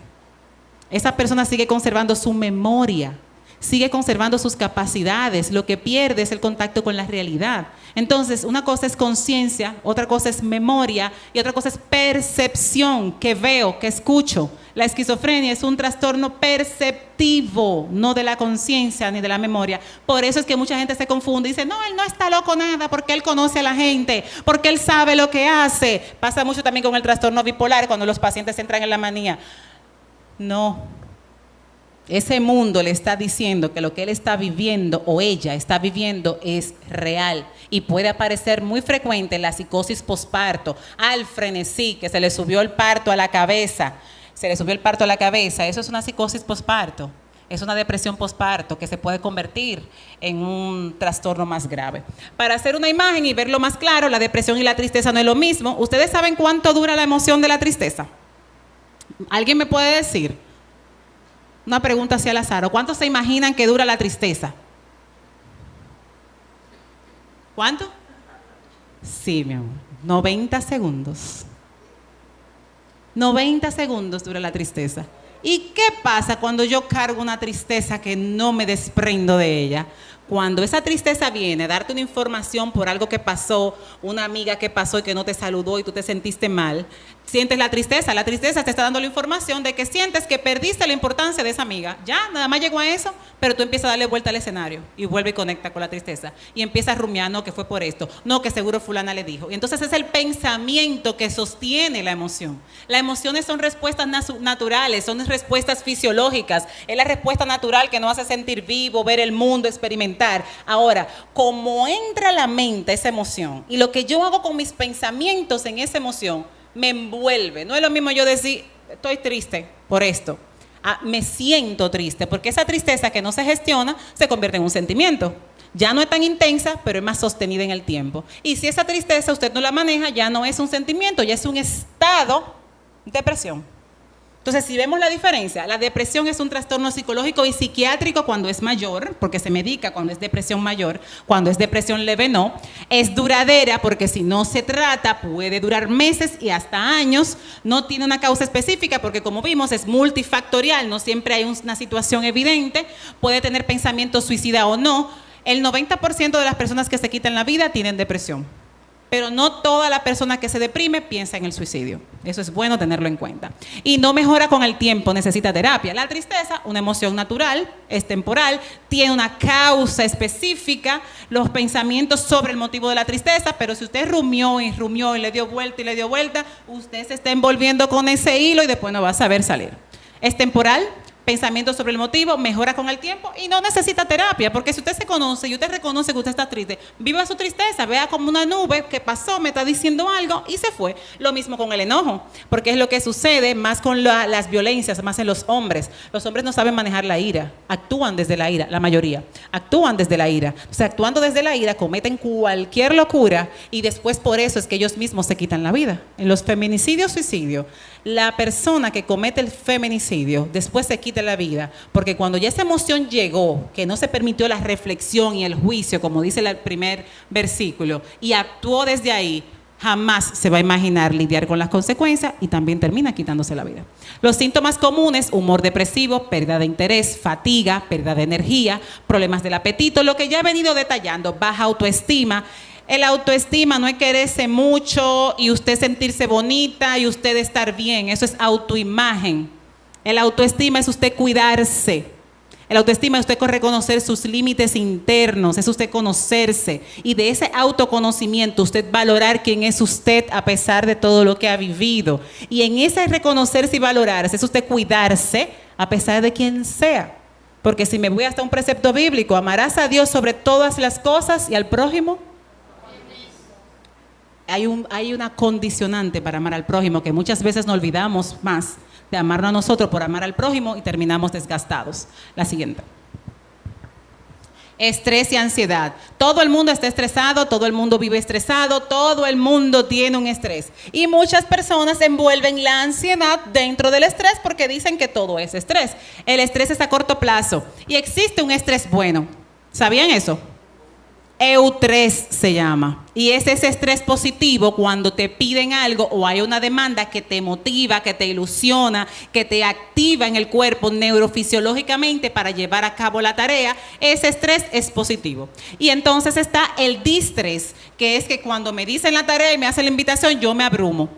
Esa persona sigue conservando su memoria. Sigue conservando sus capacidades. Lo que pierde es el contacto con la realidad. Entonces, una cosa es conciencia, otra cosa es memoria y otra cosa es percepción, que veo, que escucho. La esquizofrenia es un trastorno perceptivo, no de la conciencia ni de la memoria. Por eso es que mucha gente se confunde y dice, no, él no está loco nada, porque él conoce a la gente, porque él sabe lo que hace. Pasa mucho también con el trastorno bipolar, cuando los pacientes entran en la manía. No. Ese mundo le está diciendo que lo que él está viviendo o ella está viviendo es real y puede aparecer muy frecuente en la psicosis posparto, al frenesí, que se le subió el parto a la cabeza, eso es una psicosis posparto, es una depresión posparto que se puede convertir en un trastorno más grave. Para hacer una imagen y verlo más claro, la depresión y la tristeza no es lo mismo. ¿Ustedes saben cuánto dura la emoción de la tristeza? ¿Alguien me puede decir? Una pregunta hacia el azar. ¿Cuánto se imaginan que dura la tristeza? ¿Cuánto? Sí, mi amor. 90 segundos. 90 segundos dura la tristeza. ¿Y qué pasa cuando yo cargo una tristeza que no me desprendo de ella? Cuando esa tristeza viene a darte una información por algo que pasó, una amiga que pasó y que no te saludó y tú te sentiste mal, sientes la tristeza te está dando la información de que sientes que perdiste la importancia de esa amiga. Ya, nada más llegó a eso, pero tú empiezas a darle vuelta al escenario y vuelve y conecta con la tristeza. Y empiezas a rumiar, no, que fue por esto, no, que seguro fulana le dijo. Y entonces es el pensamiento que sostiene la emoción. Las emociones son respuestas naturales, son respuestas fisiológicas. Es la respuesta natural que nos hace sentir vivo, ver el mundo, experimentar. Ahora, como entra a la mente esa emoción y lo que yo hago con mis pensamientos en esa emoción me envuelve. No es lo mismo yo decir, estoy triste por esto. Me siento triste, porque esa tristeza que no se gestiona se convierte en un sentimiento. Ya no es tan intensa, pero es más sostenida en el tiempo. Y si esa tristeza usted no la maneja, ya no es un sentimiento, ya es un estado de depresión. Entonces, si vemos la diferencia, la depresión es un trastorno psicológico y psiquiátrico cuando es mayor, porque se medica cuando es depresión mayor, cuando es depresión leve no. Es duradera porque si no se trata puede durar meses y hasta años. No tiene una causa específica porque, como vimos, es multifactorial, no siempre hay una situación evidente. Puede tener pensamiento suicida o no. El 90% de las personas que se quitan la vida tienen depresión. Pero no toda la persona que se deprime piensa en el suicidio. Eso es bueno tenerlo en cuenta. Y no mejora con el tiempo, necesita terapia. La tristeza, una emoción natural, es temporal, tiene una causa específica, los pensamientos sobre el motivo de la tristeza, pero si usted rumió y le dio vuelta, usted se está envolviendo con ese hilo y después no va a saber salir. Es temporal. Pensamiento sobre el motivo, mejora con el tiempo y no necesita terapia, porque si usted se conoce y usted reconoce que usted está triste, viva su tristeza, vea como una nube que pasó, me está diciendo algo y se fue. Lo mismo con el enojo, porque es lo que sucede más con las violencias, más en los hombres. Los hombres no saben manejar la ira, actúan desde la ira, la mayoría, actúan desde la ira. O sea, actuando desde la ira, cometen cualquier locura y después por eso es que ellos mismos se quitan la vida. En los feminicidios, suicidio, la persona que comete el feminicidio después se quita la vida, porque cuando ya esa emoción llegó, que no se permitió la reflexión y el juicio, como dice el primer versículo, y actuó desde ahí, jamás se va a imaginar lidiar con las consecuencias y también termina quitándose la vida. Los síntomas comunes: humor depresivo, pérdida de interés, fatiga, pérdida de energía, problemas del apetito, lo que ya he venido detallando, baja autoestima. El autoestima no es quererse mucho y usted sentirse bonita y usted estar bien, eso es autoimagen. El autoestima es usted cuidarse. El autoestima es usted reconocer sus límites internos, es usted conocerse y de ese autoconocimiento usted valorar quién es usted a pesar de todo lo que ha vivido. Y en ese reconocerse y valorarse es usted cuidarse a pesar de quien sea. Porque si me voy hasta un precepto bíblico, amarás a Dios sobre todas las cosas y al prójimo. Hay una condicionante para amar al prójimo que muchas veces nos olvidamos más de amarnos a nosotros por amar al prójimo y terminamos desgastados. La siguiente. Estrés y ansiedad. Todo el mundo está estresado, todo el mundo vive estresado, todo el mundo tiene un estrés. Y muchas personas envuelven la ansiedad dentro del estrés porque dicen que todo es estrés. El estrés es a corto plazo y existe un estrés bueno. ¿Sabían eso? EU3 se llama. Y es ese estrés positivo cuando te piden algo o hay una demanda que te motiva, que te ilusiona, que te activa en el cuerpo neurofisiológicamente para llevar a cabo la tarea. Ese estrés es positivo. Y entonces está el distrés, que es que cuando me dicen la tarea y me hacen la invitación, yo me abrumo.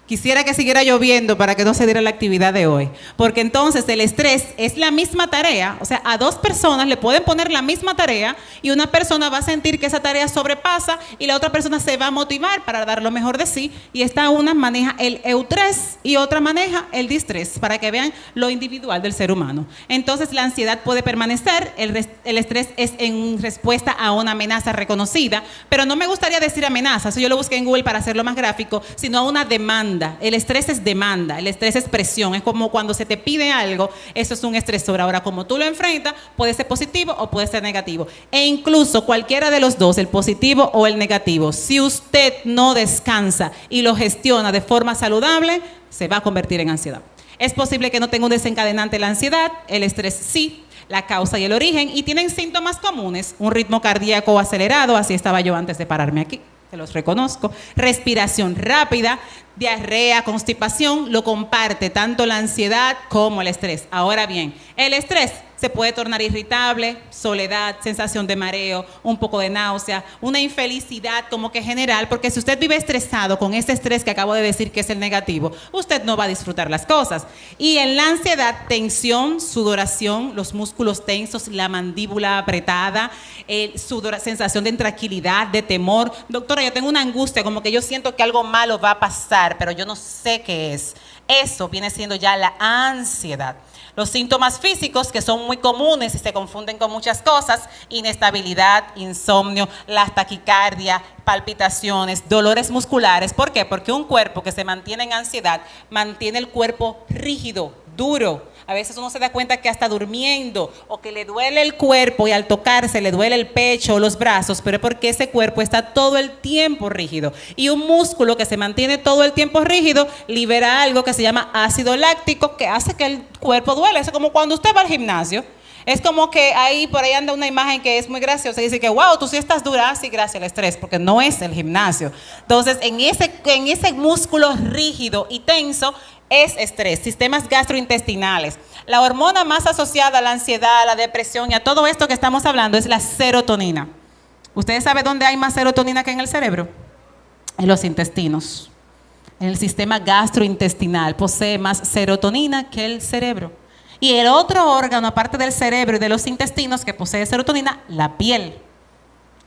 Quisiera que siguiera lloviendo para que no se diera la actividad de hoy. Porque entonces el estrés es la misma tarea. O sea, a dos personas le pueden poner la misma tarea y una persona va a sentir que esa tarea sobrepasa y la otra persona se va a motivar para dar lo mejor de sí. Y esta una maneja el EU3 y otra maneja el distrés, para que vean lo individual del ser humano. Entonces la ansiedad puede permanecer, el estrés es en respuesta a una amenaza reconocida, pero no me gustaría decir amenaza, eso yo lo busqué en Google para hacerlo más gráfico, sino a una demanda. El estrés es demanda, el estrés es presión, es como cuando se te pide algo, eso es un estresor. Ahora, como tú lo enfrentas, puede ser positivo o puede ser negativo. E incluso cualquiera de los dos, el positivo o el negativo, si usted no descansa y lo gestiona de forma saludable, se va a convertir en ansiedad. Es posible que no tenga un desencadenante la ansiedad, el estrés sí, la causa y el origen, y tienen síntomas comunes, un ritmo cardíaco acelerado, así estaba yo antes de pararme aquí. Se los reconozco, respiración rápida, diarrea, constipación, lo comparte tanto la ansiedad como el estrés. Ahora bien, el estrés se puede tornar irritable, soledad, sensación de mareo, un poco de náusea, una infelicidad como que general, porque si usted vive estresado con ese estrés que acabo de decir que es el negativo, usted no va a disfrutar las cosas. Y en la ansiedad, tensión, sudoración, los músculos tensos, la mandíbula apretada, sensación de intranquilidad, de temor. Doctora, yo tengo una angustia, como que yo siento que algo malo va a pasar, pero yo no sé qué es. Eso viene siendo ya la ansiedad. Los síntomas físicos, que son muy comunes y se confunden con muchas cosas: inestabilidad, insomnio, la taquicardia, palpitaciones, dolores musculares. ¿Por qué? Porque un cuerpo que se mantiene en ansiedad mantiene el cuerpo rígido, duro. A veces uno se da cuenta que hasta durmiendo o que le duele el cuerpo y al tocarse le duele el pecho o los brazos, pero es porque ese cuerpo está todo el tiempo rígido. Y un músculo que se mantiene todo el tiempo rígido libera algo que se llama ácido láctico, que hace que el cuerpo duele. Es como cuando usted va al gimnasio. Es como que ahí por ahí anda una imagen que es muy graciosa y dice que wow, tú sí estás dura, sí, gracias al estrés, porque no es el gimnasio. Entonces en ese músculo rígido y tenso es estrés, sistemas gastrointestinales. La hormona más asociada a la ansiedad, a la depresión y a todo esto que estamos hablando es la serotonina. ¿Ustedes saben dónde hay más serotonina que en el cerebro? En los intestinos. En el sistema gastrointestinal posee más serotonina que el cerebro. Y el otro órgano, aparte del cerebro y de los intestinos, que posee serotonina, la piel.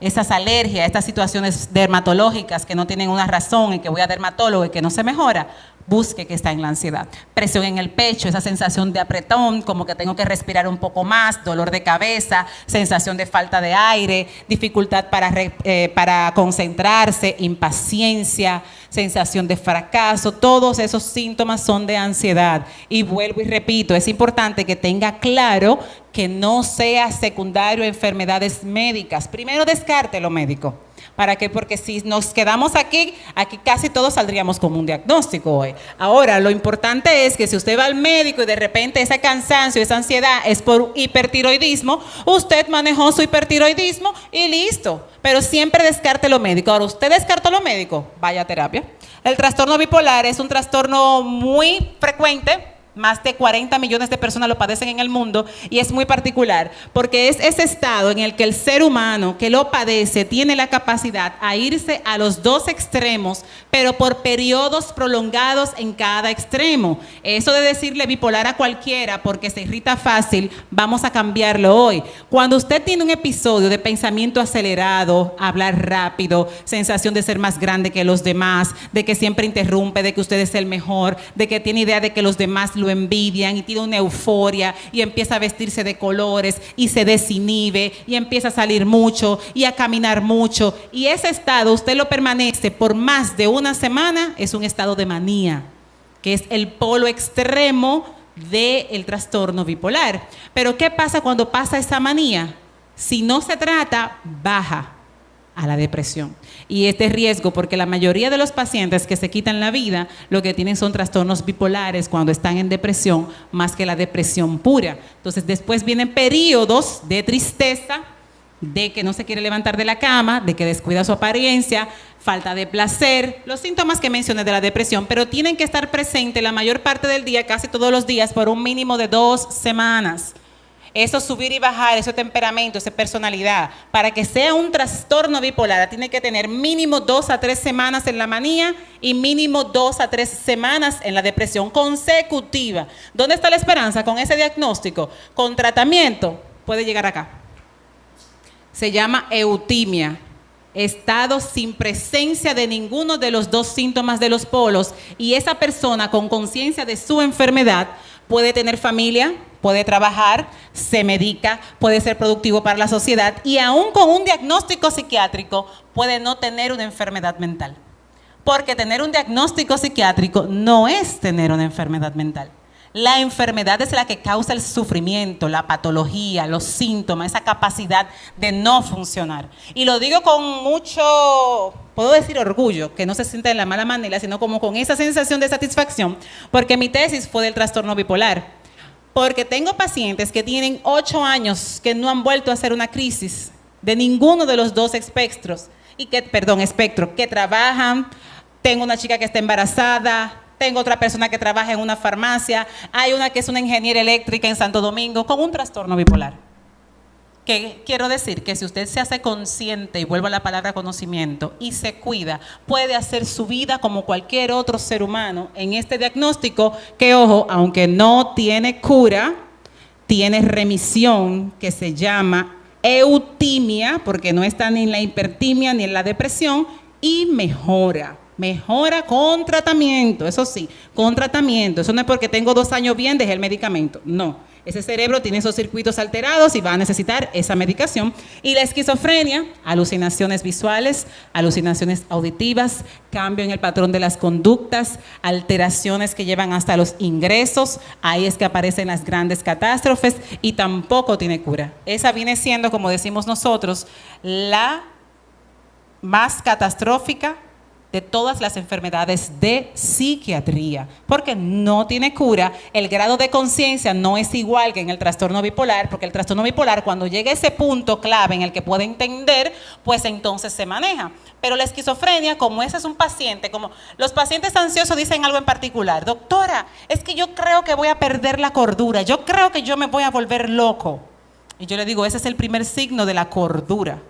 Esas alergias, estas situaciones dermatológicas que no tienen una razón y que voy a dermatólogo y que no se mejora, busque que está en la ansiedad. Presión en el pecho, esa sensación de apretón, como que tengo que respirar un poco más, dolor de cabeza, sensación de falta de aire, dificultad para concentrarse, impaciencia, sensación de fracaso. Todos esos síntomas son de ansiedad. Y vuelvo y repito, es importante que tenga claro que no sea secundario a enfermedades médicas. Primero descarte lo médico. ¿Para qué? Porque si nos quedamos aquí casi todos saldríamos con un diagnóstico hoy. Ahora, lo importante es que si usted va al médico y de repente ese cansancio, esa ansiedad es por hipertiroidismo, usted manejó su hipertiroidismo y listo. Pero siempre descarte lo médico. Ahora, usted descartó lo médico, vaya a terapia. El trastorno bipolar es un trastorno muy frecuente. Más de 40 millones de personas lo padecen en el mundo y es muy particular porque es ese estado en el que el ser humano que lo padece tiene la capacidad a irse a los dos extremos, pero por periodos prolongados en cada extremo. Eso de decirle bipolar a cualquiera porque se irrita fácil, vamos a cambiarlo hoy. Cuando usted tiene un episodio de pensamiento acelerado, hablar rápido, sensación de ser más grande que los demás, de que siempre interrumpe, de que usted es el mejor, de que tiene idea de que los demás lo envidian y tiene una euforia y empieza a vestirse de colores y se desinhibe y empieza a salir mucho y a caminar mucho, y ese estado usted lo permanece por más de una semana, es un estado de manía, que es el polo extremo del trastorno bipolar. Pero ¿qué pasa cuando pasa esa manía? Si no se trata, baja a la depresión. Y este riesgo, porque la mayoría de los pacientes que se quitan la vida, lo que tienen son trastornos bipolares cuando están en depresión, más que la depresión pura. Entonces después vienen periodos de tristeza, de que no se quiere levantar de la cama, de que descuida su apariencia, falta de placer, los síntomas que mencioné de la depresión, pero tienen que estar presentes la mayor parte del día, casi todos los días, por un mínimo de 2 semanas. Eso subir y bajar, ese temperamento, esa personalidad, para que sea un trastorno bipolar, tiene que tener mínimo 2 a 3 semanas en la manía y mínimo 2 a 3 semanas en la depresión consecutiva. ¿Dónde está la esperanza con ese diagnóstico? Con tratamiento puede llegar acá. Se llama eutimia, estado sin presencia de ninguno de los dos síntomas de los polos, y esa persona con conciencia de su enfermedad puede tener familia, puede trabajar, se medica, puede ser productivo para la sociedad y aún con un diagnóstico psiquiátrico puede no tener una enfermedad mental. Porque tener un diagnóstico psiquiátrico no es tener una enfermedad mental. La enfermedad es la que causa el sufrimiento, la patología, los síntomas, esa capacidad de no funcionar. Y lo digo con mucho, puedo decir orgullo, que no se sienta en la mala manera, sino como con esa sensación de satisfacción, porque mi tesis fue del trastorno bipolar. Porque tengo pacientes que tienen 8 años que no han vuelto a hacer una crisis de ninguno de los dos espectros, que trabajan. Tengo una chica que está embarazada, tengo otra persona que trabaja en una farmacia, hay una que es una ingeniera eléctrica en Santo Domingo con un trastorno bipolar. Que quiero decir que si usted se hace consciente, y vuelvo a la palabra conocimiento, y se cuida, puede hacer su vida como cualquier otro ser humano en este diagnóstico que, ojo, aunque no tiene cura, tiene remisión, que se llama eutimia, porque no está ni en la hipertimia ni en la depresión, y mejora con tratamiento, eso sí, con tratamiento. Eso no es porque tengo 2 años bien, dejé el medicamento, no. Ese cerebro tiene esos circuitos alterados y va a necesitar esa medicación. Y la esquizofrenia, alucinaciones visuales, alucinaciones auditivas, cambio en el patrón de las conductas, alteraciones que llevan hasta los ingresos, ahí es que aparecen las grandes catástrofes y tampoco tiene cura. Esa viene siendo, como decimos nosotros, la más catastrófica de todas las enfermedades de psiquiatría, porque no tiene cura. El grado de conciencia no es igual que en el trastorno bipolar, porque el trastorno bipolar, cuando llega a ese punto clave en el que puede entender, pues entonces se maneja. Pero la esquizofrenia, como ese es un paciente, como los pacientes ansiosos dicen algo en particular: doctora, es que yo creo que voy a perder la cordura, yo creo que yo me voy a volver loco. Y yo le digo, ese es el primer signo de la cordura.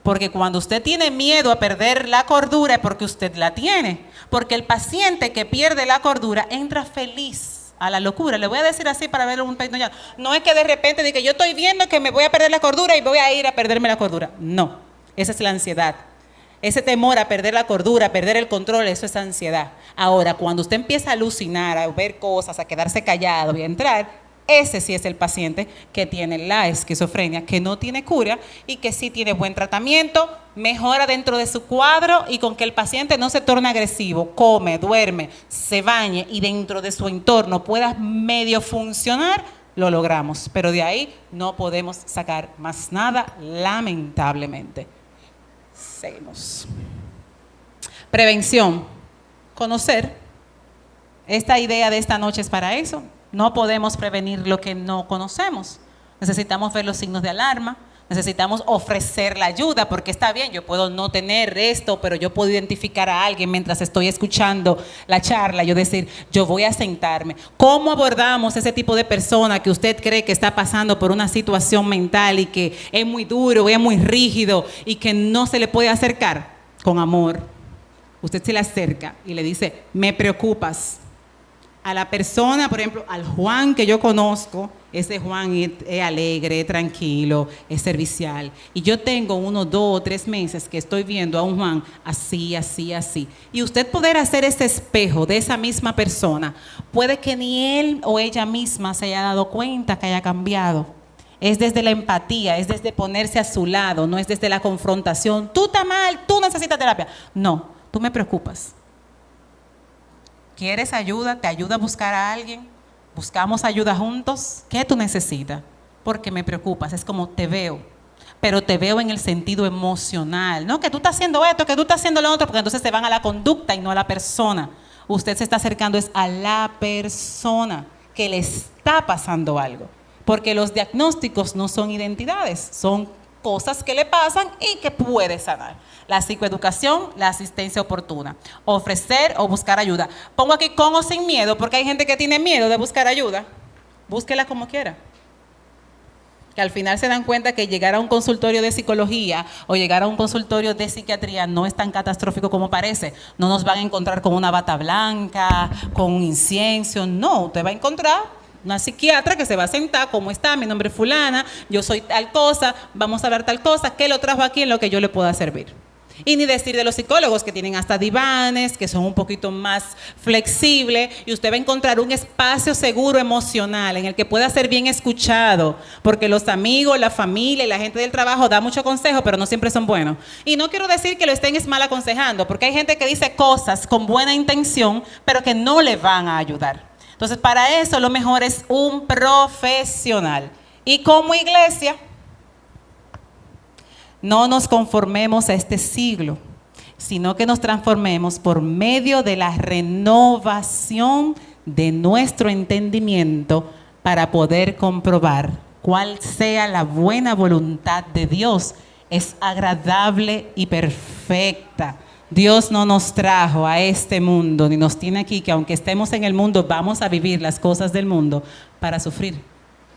Porque cuando usted tiene miedo a perder la cordura es porque usted la tiene. Porque el paciente que pierde la cordura entra feliz a la locura. Le voy a decir así para verlo un pequeño ya. No es que de repente diga, yo estoy viendo que me voy a perder la cordura y voy a ir a perderme la cordura. No, esa es la ansiedad. Ese temor a perder la cordura, a perder el control, eso es ansiedad. Ahora, cuando usted empieza a alucinar, a ver cosas, a quedarse callado y a entrar, ese sí es el paciente que tiene la esquizofrenia, que no tiene cura y que sí tiene buen tratamiento, mejora dentro de su cuadro y con que el paciente no se torne agresivo, come, duerme, se bañe y dentro de su entorno pueda medio funcionar, lo logramos. Pero de ahí no podemos sacar más nada, lamentablemente. Seguimos. Prevención. Conocer. Esta idea de esta noche es para eso. No podemos prevenir lo que no conocemos. Necesitamos ver los signos de alarma, necesitamos ofrecer la ayuda, porque está bien, yo puedo no tener esto, pero yo puedo identificar a alguien mientras estoy escuchando la charla, yo decir, yo voy a sentarme. ¿Cómo abordamos ese tipo de persona que usted cree que está pasando por una situación mental y que es muy duro, es muy rígido y que no se le puede acercar? Con amor. Usted se le acerca y le dice, me preocupas. A la persona, por ejemplo, al Juan que yo conozco, ese Juan es alegre, es tranquilo, es servicial. Y yo tengo 1, 2 o 3 meses que estoy viendo a un Juan así, así, así. Y usted poder hacer ese espejo de esa misma persona, puede que ni él o ella misma se haya dado cuenta que haya cambiado. Es desde la empatía, es desde ponerse a su lado, no es desde la confrontación. Tú estás mal, tú necesitas terapia. No, tú me preocupas. ¿Quieres ayuda? ¿Te ayuda a buscar a alguien? ¿Buscamos ayuda juntos? ¿Qué tú necesitas? Porque me preocupas, es como te veo, pero te veo en el sentido emocional, no que tú estás haciendo esto, que tú estás haciendo lo otro, porque entonces se van a la conducta y no a la persona. Usted se está acercando es a la persona que le está pasando algo, porque los diagnósticos no son identidades, son cosas que le pasan y que puede sanar. La psicoeducación, la asistencia oportuna, ofrecer o buscar ayuda. Pongo aquí con o sin miedo, porque hay gente que tiene miedo de buscar ayuda. Búsquela como quiera. Que al final se dan cuenta que llegar a un consultorio de psicología o llegar a un consultorio de psiquiatría no es tan catastrófico como parece. No nos van a encontrar con una bata blanca, con un incienso. No, usted va a encontrar una psiquiatra que se va a sentar, ¿cómo está? Mi nombre es fulana, yo soy tal cosa, vamos a ver tal cosa, ¿qué lo trajo aquí en lo que yo le pueda servir? Y ni decir de los psicólogos que tienen hasta divanes, que son un poquito más flexibles, y usted va a encontrar un espacio seguro emocional en el que pueda ser bien escuchado, porque los amigos, la familia y la gente del trabajo da mucho consejo, pero no siempre son buenos. Y no quiero decir que lo estén mal aconsejando, porque hay gente que dice cosas con buena intención, pero que no le van a ayudar. Entonces, para eso lo mejor es un profesional. Y como iglesia, no nos conformemos a este siglo, sino que nos transformemos por medio de la renovación de nuestro entendimiento para poder comprobar cuál sea la buena voluntad de Dios. Es agradable y perfecta. Dios no nos trajo a este mundo, ni nos tiene aquí, que aunque estemos en el mundo, vamos a vivir las cosas del mundo para sufrir.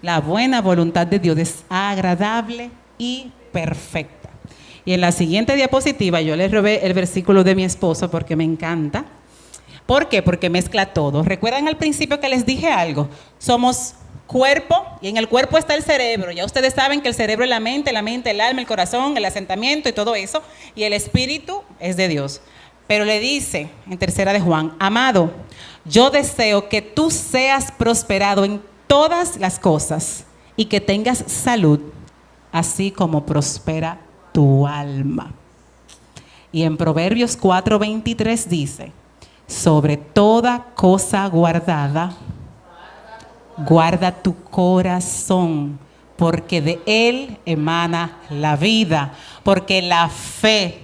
La buena voluntad de Dios es agradable y perfecta. Y en la siguiente diapositiva yo les robé el versículo de mi esposo porque me encanta. ¿Por qué? Porque mezcla todo. ¿Recuerdan al principio que les dije algo? Somos cuerpo y en el cuerpo está el cerebro. Ya ustedes saben que el cerebro es la mente, el alma, el corazón, el asentamiento y todo eso. Y el espíritu es de Dios. Pero le dice en 3 de Juan, amado, yo deseo que tú seas prosperado en todas las cosas y que tengas salud, así como prospera tu alma. Y en Proverbios 4:23 dice, sobre toda cosa guardada, guarda tu corazón, porque de él emana la vida, porque la fe,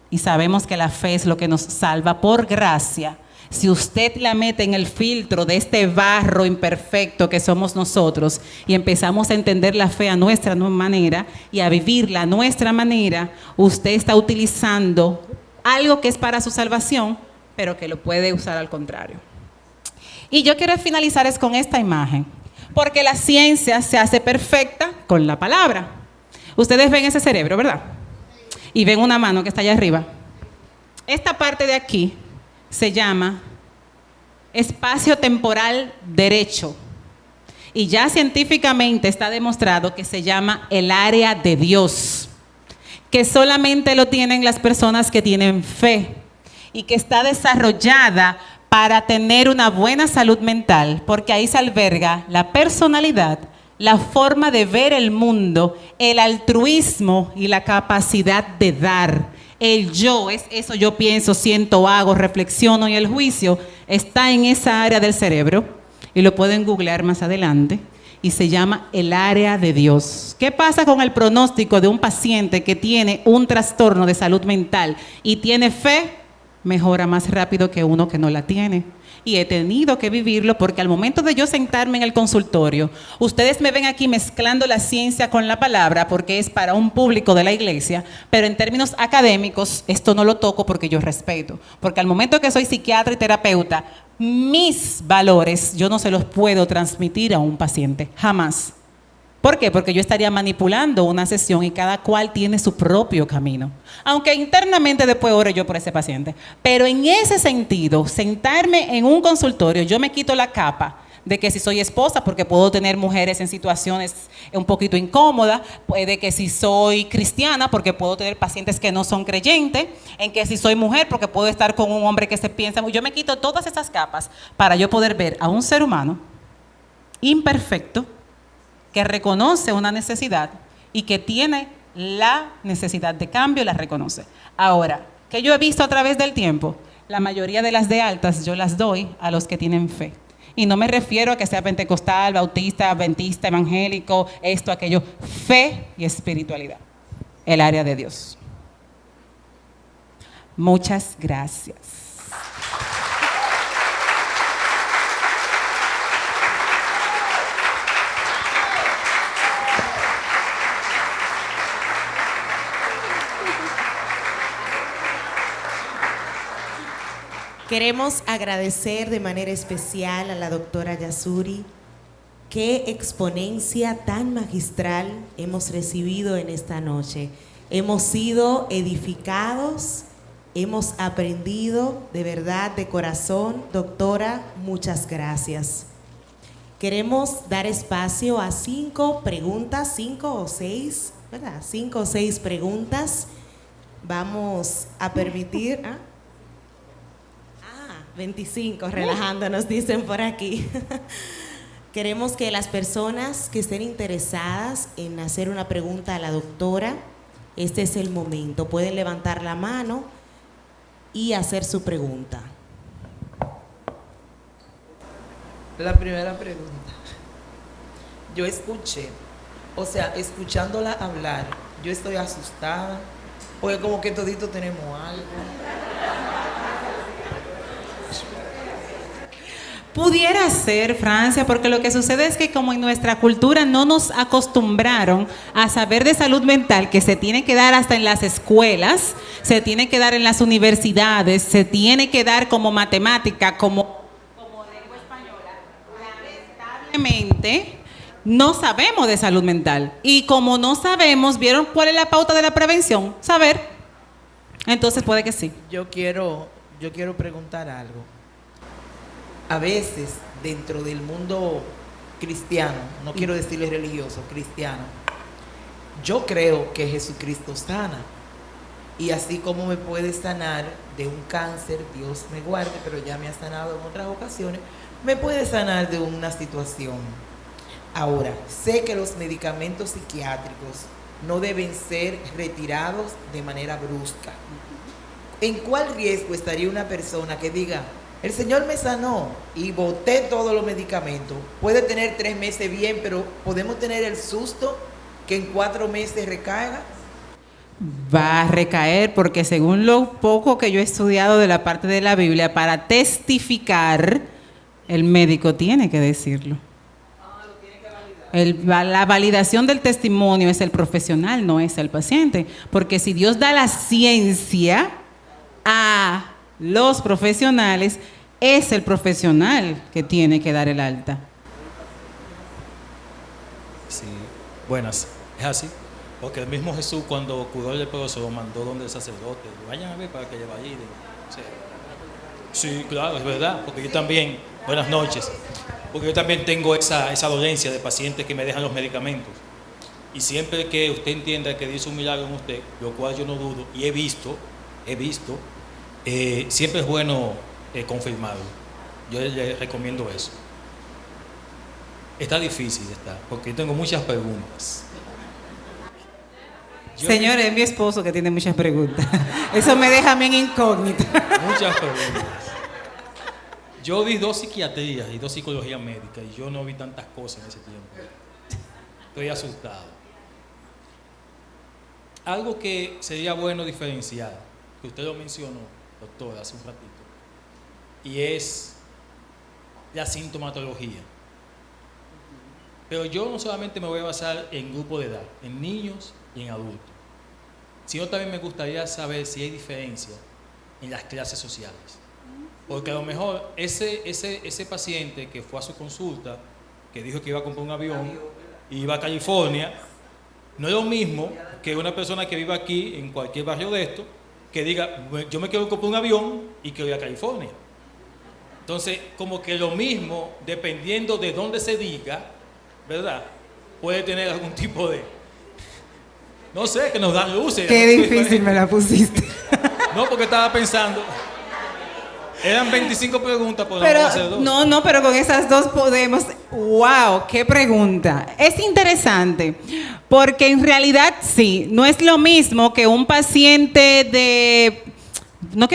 y sabemos que la fe es lo que nos salva por gracia. Si usted la mete en el filtro de este barro imperfecto que somos nosotros y empezamos a entender la fe a nuestra manera y a vivirla a nuestra manera, usted está utilizando algo que es para su salvación, pero que lo puede usar al contrario. Y yo quiero finalizar es con esta imagen, porque la ciencia se hace perfecta con la palabra. Ustedes ven ese cerebro, ¿verdad? Y ven una mano que está allá arriba. Esta parte de aquí se llama espacio temporal derecho. Y ya científicamente está demostrado que se llama el área de Dios, que solamente lo tienen las personas que tienen fe y que está desarrollada para tener una buena salud mental, porque ahí se alberga la personalidad, la forma de ver el mundo, el altruismo y la capacidad de dar. El yo, es eso yo pienso, siento, hago, reflexiono, y el juicio está en esa área del cerebro, y lo pueden googlear más adelante, y se llama el área de Dios. ¿Qué pasa con el pronóstico de un paciente que tiene un trastorno de salud mental y tiene fe? Mejora más rápido que uno que no la tiene. Y he tenido que vivirlo porque al momento de yo sentarme en el consultorio, ustedes me ven aquí mezclando la ciencia con la palabra porque es para un público de la iglesia, pero en términos académicos esto no lo toco porque yo respeto. Porque al momento que soy psiquiatra y terapeuta, mis valores yo no se los puedo transmitir a un paciente, jamás. ¿Por qué? Porque yo estaría manipulando una sesión y cada cual tiene su propio camino. Aunque internamente después ore yo por ese paciente. Pero en ese sentido, sentarme en un consultorio, yo me quito la capa de que si soy esposa, porque puedo tener mujeres en situaciones un poquito incómodas, de que si soy cristiana, porque puedo tener pacientes que no son creyentes, en que si soy mujer, porque puedo estar con un hombre que se piensa. Yo me quito todas esas capas para yo poder ver a un ser humano imperfecto, que reconoce una necesidad y que tiene la necesidad de cambio, la reconoce. Ahora, ¿qué yo he visto a través del tiempo? La mayoría de las de altas yo las doy a los que tienen fe. Y no me refiero a que sea pentecostal, bautista, adventista, evangélico, esto, aquello. Fe y espiritualidad. El área de Dios. Muchas gracias. Queremos agradecer de manera especial a la doctora Yasuri. Qué exponencia tan magistral hemos recibido en esta noche. Hemos sido edificados, hemos aprendido de verdad, de corazón. Doctora, muchas gracias. Queremos dar espacio a 5 preguntas, 5 o 6, ¿verdad? 5 o 6 preguntas. Vamos a permitir... 25, relajándonos, dicen por aquí. Queremos que las personas que estén interesadas en hacer una pregunta a la doctora, este es el momento. Pueden levantar la mano y hacer su pregunta. La primera pregunta. Yo escuché, o sea, escuchándola hablar, yo estoy asustada, porque como que todito tenemos algo. Pudiera ser, Francia, porque lo que sucede es que como en nuestra cultura no nos acostumbraron a saber de salud mental, que se tiene que dar hasta en las escuelas, se tiene que dar en las universidades, se tiene que dar como matemática, como lengua española. Lamentablemente, no sabemos de salud mental. Y como no sabemos, ¿vieron cuál es la pauta de la prevención? Saber. Entonces puede que sí. Yo quiero preguntar algo. A veces, dentro del mundo cristiano, no quiero decirle religioso, cristiano, yo creo que Jesucristo sana. Y así como me puede sanar de un cáncer, Dios me guarde, pero ya me ha sanado en otras ocasiones, me puede sanar de una situación. Ahora, sé que los medicamentos psiquiátricos no deben ser retirados de manera brusca. ¿En cuál riesgo estaría una persona que diga, el Señor me sanó y boté todos los medicamentos? Puede tener 3 meses bien, pero podemos tener el susto que en 4 meses recaiga. Va a recaer porque según lo poco que yo he estudiado de la parte de la Biblia, para testificar, el médico tiene que decirlo. La validación del testimonio es el profesional, no es el paciente. Porque si Dios da la ciencia a los profesionales, es el profesional que tiene que dar el alta. Sí, buenas, es así, porque el mismo Jesús cuando curó al leproso lo mandó donde el sacerdote, vayan a ver para que le validen. Sí, claro, es verdad, porque yo también, buenas noches, porque yo también tengo esa dolencia de pacientes que me dejan los medicamentos. Y siempre que usted entienda que Dios hizo un milagro en usted, lo cual yo no dudo, y he visto, siempre es bueno confirmarlo. Yo le recomiendo eso. Está difícil, porque yo tengo muchas preguntas. Señores, es mi esposo que tiene muchas preguntas. Eso me deja bien incógnita. Muchas preguntas. Yo vi 2 psiquiatrías y 2 psicologías médicas y yo no vi tantas cosas en ese tiempo. Estoy asustado. Algo que sería bueno diferenciar, que usted lo mencionó, doctora, hace un ratito, y es la sintomatología. Pero yo no solamente me voy a basar en grupo de edad, en niños y en adultos, sino también me gustaría saber si hay diferencia en las clases sociales. Porque a lo mejor ese paciente que fue a su consulta, que dijo que iba a comprar un avión y iba a California, no es lo mismo que una persona que vive aquí en cualquier barrio de esto, que diga, yo me quiero comprar un avión y quiero ir a California. Entonces, como que lo mismo, dependiendo de dónde se diga, ¿verdad? Puede tener algún tipo de... No sé, que nos dan luces. Qué difícil me la pusiste. No, porque estaba pensando... Eran 25 preguntas, pero hacer 2. No, pero con esas 2 podemos. ¡Wow! ¡Qué pregunta! Es interesante, porque en realidad sí, no es lo mismo que un paciente de...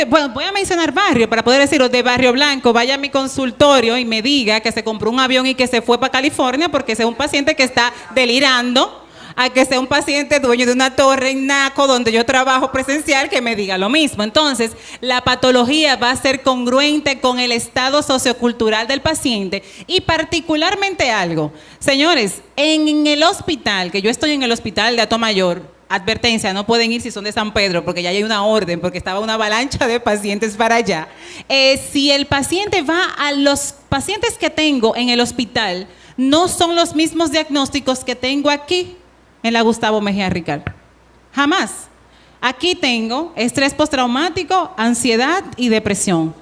bueno, voy a mencionar barrio para poder decirlo, de Barrio Blanco, vaya a mi consultorio y me diga que se compró un avión y que se fue para California porque ese es un paciente que está delirando, a que sea un paciente dueño de una torre en Naco donde yo trabajo presencial que me diga lo mismo. Entonces, la patología va a ser congruente con el estado sociocultural del paciente y particularmente algo. Señores, en el hospital, que yo estoy en el hospital de Atomayor, advertencia, no pueden ir si son de San Pedro, porque ya hay una orden, porque estaba una avalancha de pacientes para allá. Si el paciente va a los pacientes que tengo en el hospital, no son los mismos diagnósticos que tengo aquí en la Gustavo Mejía Ricard. Jamás. Aquí tengo estrés postraumático, ansiedad y depresión.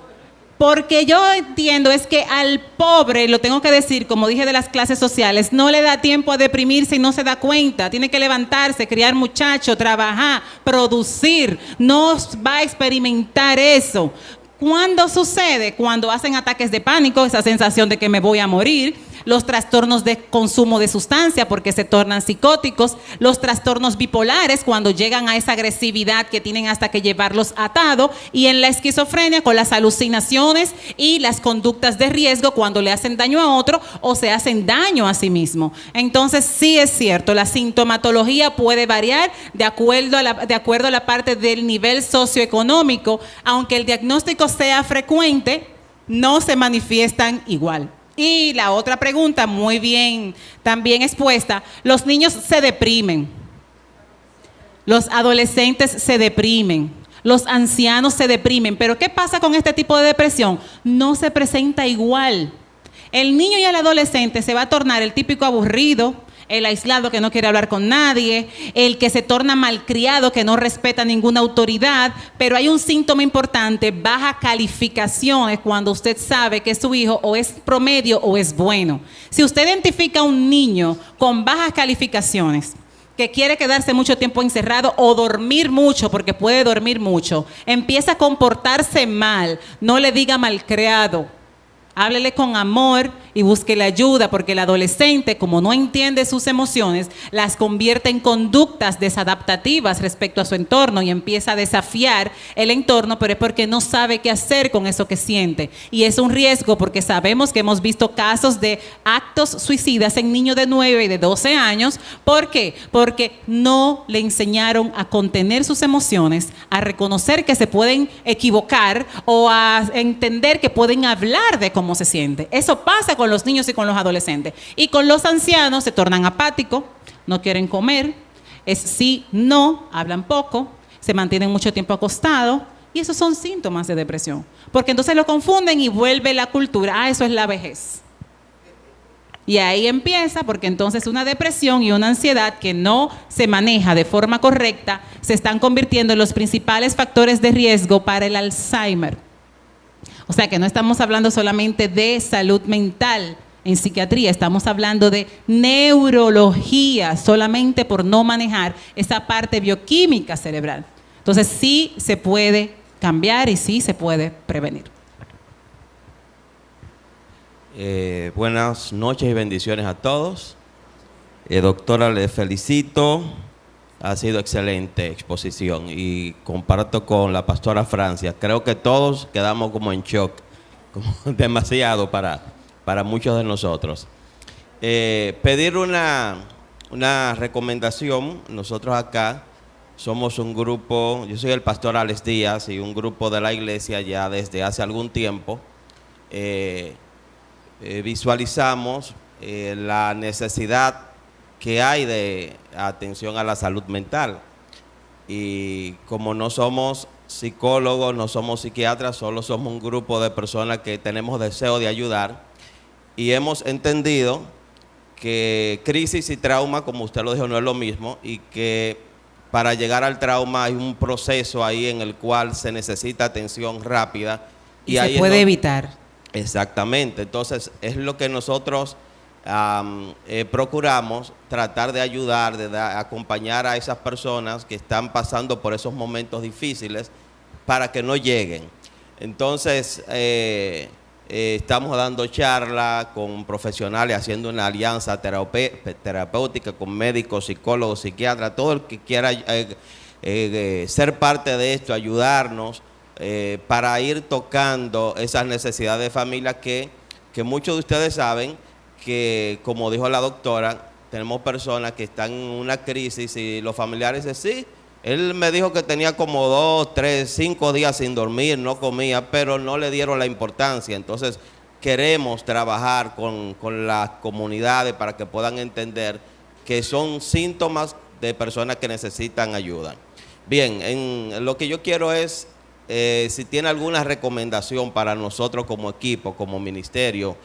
Porque yo entiendo es que al pobre, lo tengo que decir, como dije de las clases sociales, no le da tiempo a deprimirse y no se da cuenta. Tiene que levantarse, criar muchachos, trabajar, producir. No va a experimentar eso. ¿Cuándo sucede? Cuando hacen ataques de pánico, esa sensación de que me voy a morir, los trastornos de consumo de sustancia porque se tornan psicóticos, los trastornos bipolares cuando llegan a esa agresividad que tienen hasta que llevarlos atado, y en la esquizofrenia con las alucinaciones y las conductas de riesgo cuando le hacen daño a otro o se hacen daño a sí mismo. Entonces sí es cierto, la sintomatología puede variar de acuerdo a la parte del nivel socioeconómico, aunque el diagnóstico sea frecuente, no se manifiestan igual. Y la otra pregunta, muy bien también expuesta, los niños se deprimen, los adolescentes se deprimen, los ancianos se deprimen, pero ¿qué pasa con este tipo de depresión? No se presenta igual. El niño y el adolescente se va a tornar el típico aburrido, el aislado que no quiere hablar con nadie, el que se torna malcriado, que no respeta ninguna autoridad, pero hay un síntoma importante, baja calificaciones, cuando usted sabe que su hijo o es promedio o es bueno. Si usted identifica a un niño con bajas calificaciones, que quiere quedarse mucho tiempo encerrado o dormir mucho, porque puede dormir mucho, empieza a comportarse mal, no le diga malcriado. Háblele con amor y búsquele ayuda, porque el adolescente, como no entiende sus emociones, las convierte en conductas desadaptativas respecto a su entorno y empieza a desafiar el entorno, pero es porque no sabe qué hacer con eso que siente. Y es un riesgo porque sabemos que hemos visto casos de actos suicidas en niños de 9 y de 12 años. ¿Por qué? Porque no le enseñaron a contener sus emociones, a reconocer que se pueden equivocar o a entender que pueden hablar de cómo se siente. Eso pasa con los niños y con los adolescentes. Y con los ancianos se tornan apáticos, no quieren comer, es sí, no, hablan poco, se mantienen mucho tiempo acostados, y esos son síntomas de depresión. Porque entonces lo confunden y vuelve la cultura, eso es la vejez. Y ahí empieza, porque entonces una depresión y una ansiedad que no se maneja de forma correcta se están convirtiendo en los principales factores de riesgo para el Alzheimer. O sea que no estamos hablando solamente de salud mental en psiquiatría, estamos hablando de neurología, solamente por no manejar esa parte bioquímica cerebral. Entonces sí se puede cambiar y sí se puede prevenir. Buenas noches y bendiciones a todos. Doctora, le felicito. Ha sido excelente exposición y comparto con la pastora Francia. Creo que todos quedamos como en shock, como demasiado para muchos de nosotros. Pedir una recomendación. Nosotros acá somos un grupo, yo soy el pastor Alex Díaz y un grupo de la iglesia ya desde hace algún tiempo. Visualizamos la necesidad que hay de atención a la salud mental, y como no somos psicólogos, no somos psiquiatras, solo somos un grupo de personas que tenemos deseo de ayudar, y hemos entendido que crisis y trauma, como usted lo dijo, no es lo mismo, y que para llegar al trauma hay un proceso ahí en el cual se necesita atención rápida y se puede evitar. Exactamente, entonces es lo que nosotros procuramos tratar de ayudar, de acompañar a esas personas que están pasando por esos momentos difíciles para que no lleguen. Entonces, estamos dando charlas con profesionales, haciendo una alianza terapéutica con médicos, psicólogos, psiquiatras, todo el que quiera ser parte de esto, ayudarnos para ir tocando esas necesidades de familia que muchos de ustedes saben que, como dijo la doctora, tenemos personas que están en una crisis y los familiares dicen, sí, él me dijo que tenía como 2, 3, 5 días sin dormir, no comía, pero no le dieron la importancia. Entonces queremos trabajar con las comunidades para que puedan entender que son síntomas de personas que necesitan ayuda. Bien, lo que yo quiero es, si tiene alguna recomendación para nosotros como equipo, como ministerio,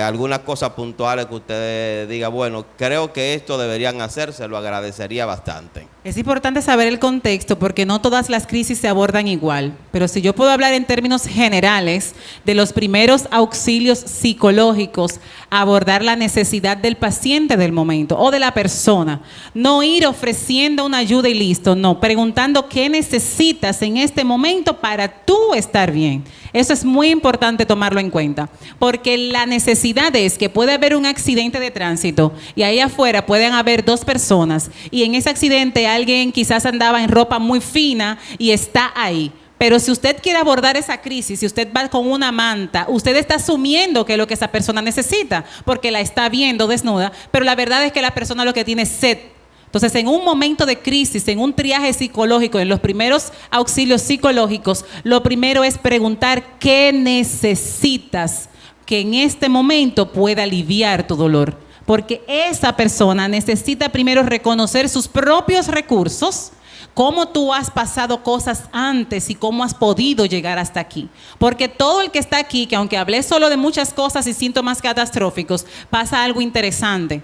algunas cosas puntuales que usted diga, bueno, creo que esto deberían hacerse, lo agradecería bastante. Es importante saber el contexto porque no todas las crisis se abordan igual, pero si yo puedo hablar en términos generales de los primeros auxilios psicológicos, abordar la necesidad del paciente del momento o de la persona, no ir ofreciendo una ayuda y listo, no, preguntando qué necesitas en este momento para tú estar bien. Eso es muy importante tomarlo en cuenta, porque la necesidad es que puede haber un accidente de tránsito y ahí afuera pueden haber 2 personas y en ese accidente alguien quizás andaba en ropa muy fina y está ahí. Pero si usted quiere abordar esa crisis, si usted va con una manta, usted está asumiendo que es lo que esa persona necesita, porque la está viendo desnuda, pero la verdad es que la persona lo que tiene es sed. Entonces, en un momento de crisis, en un triaje psicológico, en los primeros auxilios psicológicos, lo primero es preguntar qué necesitas que en este momento pueda aliviar tu dolor. Porque esa persona necesita primero reconocer sus propios recursos, cómo tú has pasado cosas antes y cómo has podido llegar hasta aquí. Porque todo el que está aquí, que aunque hablé solo de muchas cosas y síntomas catastróficos, pasa algo interesante.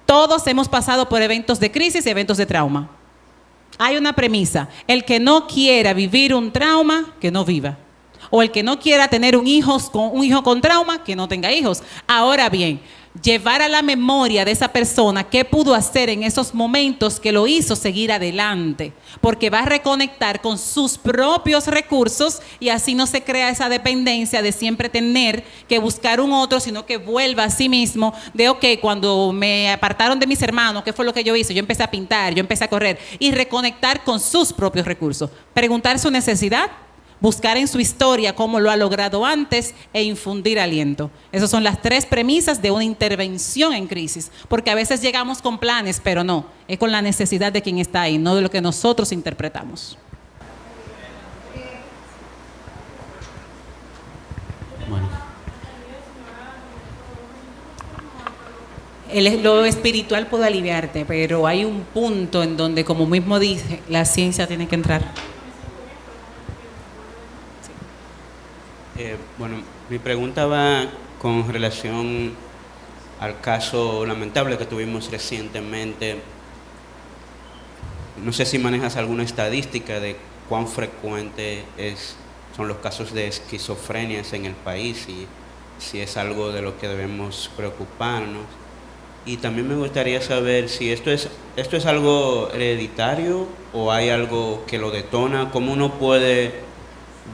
Todos hemos pasado por eventos de crisis y eventos de trauma. Hay una premisa: el que no quiera vivir un trauma, que no viva. O el que no quiera tener un hijo con trauma, que no tenga hijos. Ahora bien, llevar a la memoria de esa persona qué pudo hacer en esos momentos que lo hizo seguir adelante, porque va a reconectar con sus propios recursos y así no se crea esa dependencia de siempre tener que buscar un otro, sino que vuelva a sí mismo de, ok, cuando me apartaron de mis hermanos, ¿qué fue lo que yo hice? Yo empecé a pintar, yo empecé a correr y reconectar con sus propios recursos, preguntar su necesidad, buscar en su historia cómo lo ha logrado antes e infundir aliento. Esas son las 3 premisas de una intervención en crisis, porque a veces llegamos con planes, pero no, es con la necesidad de quien está ahí, no de lo que nosotros interpretamos. Bueno. Lo espiritual puede aliviarte, pero hay un punto en donde, como mismo dice, la ciencia tiene que entrar. Bueno, mi pregunta va con relación al caso lamentable que tuvimos recientemente. No sé si manejas alguna estadística de cuán frecuente son los casos de esquizofrenias en el país y si es algo de lo que debemos preocuparnos. Y también me gustaría saber si esto es algo hereditario o hay algo que lo detona. ¿Cómo uno puede